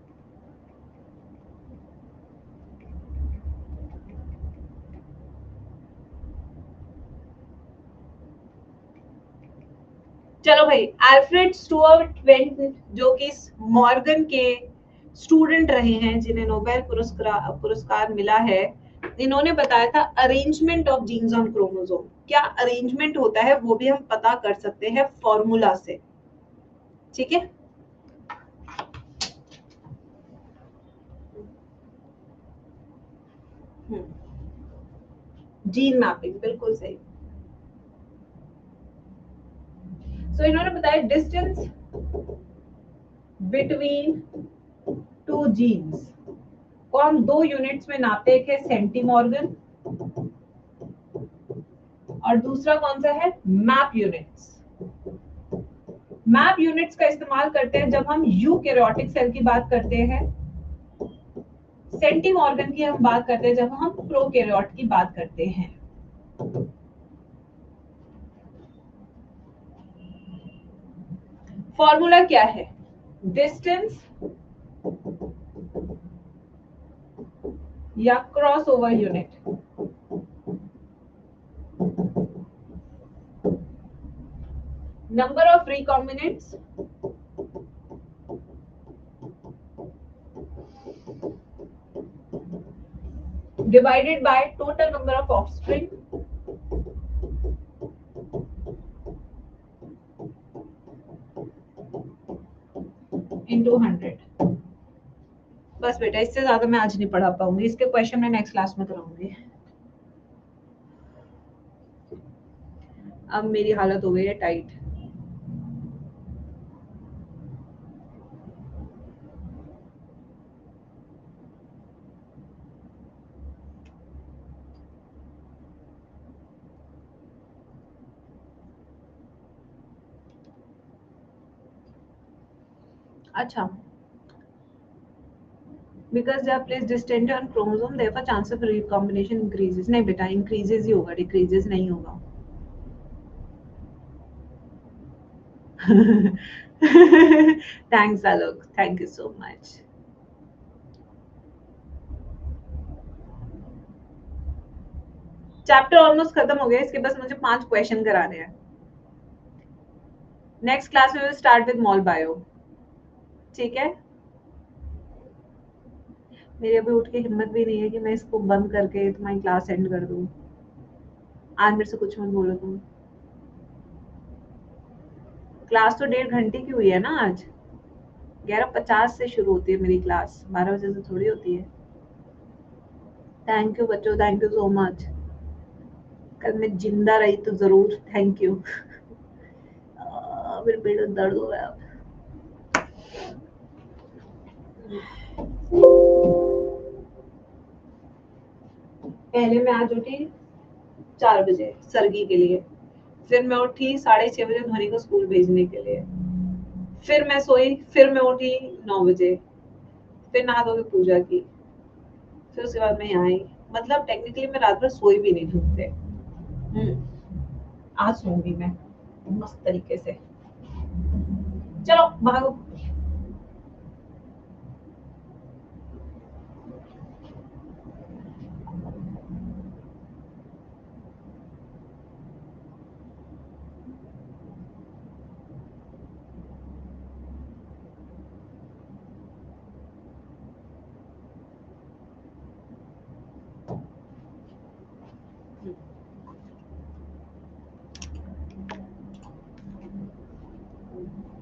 चलो भाई, अल्फ्रेड स्टुअर्ट वेन जो कि मॉर्गन के स्टूडेंट रहे हैं, जिन्हें नोबेल पुरस्कार मिला है, इन्होंने बताया था arrangement of genes on chromosome. क्या अरेंजमेंट होता है वो भी हम पता कर सकते हैं फॉर्मूला से, ठीक है। जीन मैपिंग बिल्कुल सही। सो इन्होंने बताया डिस्टेंस बिटवीन टू जीन्स को हम 2 यूनिट्स में नापते, एक है सेंटीमॉर्गन और दूसरा कौन सा है, मैप यूनिट्स। मैप यूनिट्स का इस्तेमाल करते हैं जब हम यूकैरियोटिक सेल की बात करते हैं, सेंटीमॉर्गन की हम बात करते हैं जब हम प्रोकैरियोट की बात करते हैं। फॉर्मूला क्या है, डिस्टेंस या cross over unit. Number of recombinants divided by total number of offspring into 100। बस बेटा, इससे ज्यादा मैं आज नहीं पढ़ा पाऊंगी, इसके क्वेश्चन मैं नेक्स्ट क्लास में कराऊंगी। अब मेरी हालत हो गई है टाइट। अच्छा, because they are placed distantly on chromosome therefore chance of recombination increases। नहीं बेटा, increases ही होगा, decreases नहीं होगा। Thanks Alok, thank you so much. Chapter almost खत्म हो गया, इसके बस मुझे 5 क्वेश्चन कराने हैं। नेक्स्ट क्लास में will start with mol bio, ठीक है। मेरी अभी उठ के हिम्मत भी नहीं है कि मैं इसको बंद करके तुम्हारी क्लास एंड कर दूं। आज मेरे से कुछ मत बोलो तुम। क्लास तो 1.5 घंटे की हुई है ना आज। 11:50 से शुरू होती है मेरी क्लास, 12 बजे से थोड़ी होती है। थैंक यू बच्चों, थैंक यू सो मच। कल मैं जिंदा रही तो जरूर थैंक यू। मेरे पेट में दर्द हो रहा है। पहले मैं आज उठी 4 बजे सरगी के लिए, फिर मैं उठी 6:30 बजे ध्वनि को स्कूल भेजने के लिए, फिर मैं सोई, फिर मैं उठी 9 बजे, फिर नहा धो के पूजा की, फिर उसके बाद मैं यहाँ आई। मतलब टेक्निकली मैं रात भर सोई भी नहीं ठीक से। आज सोऊंगी मैं मस्त तरीके से। चलो भागो।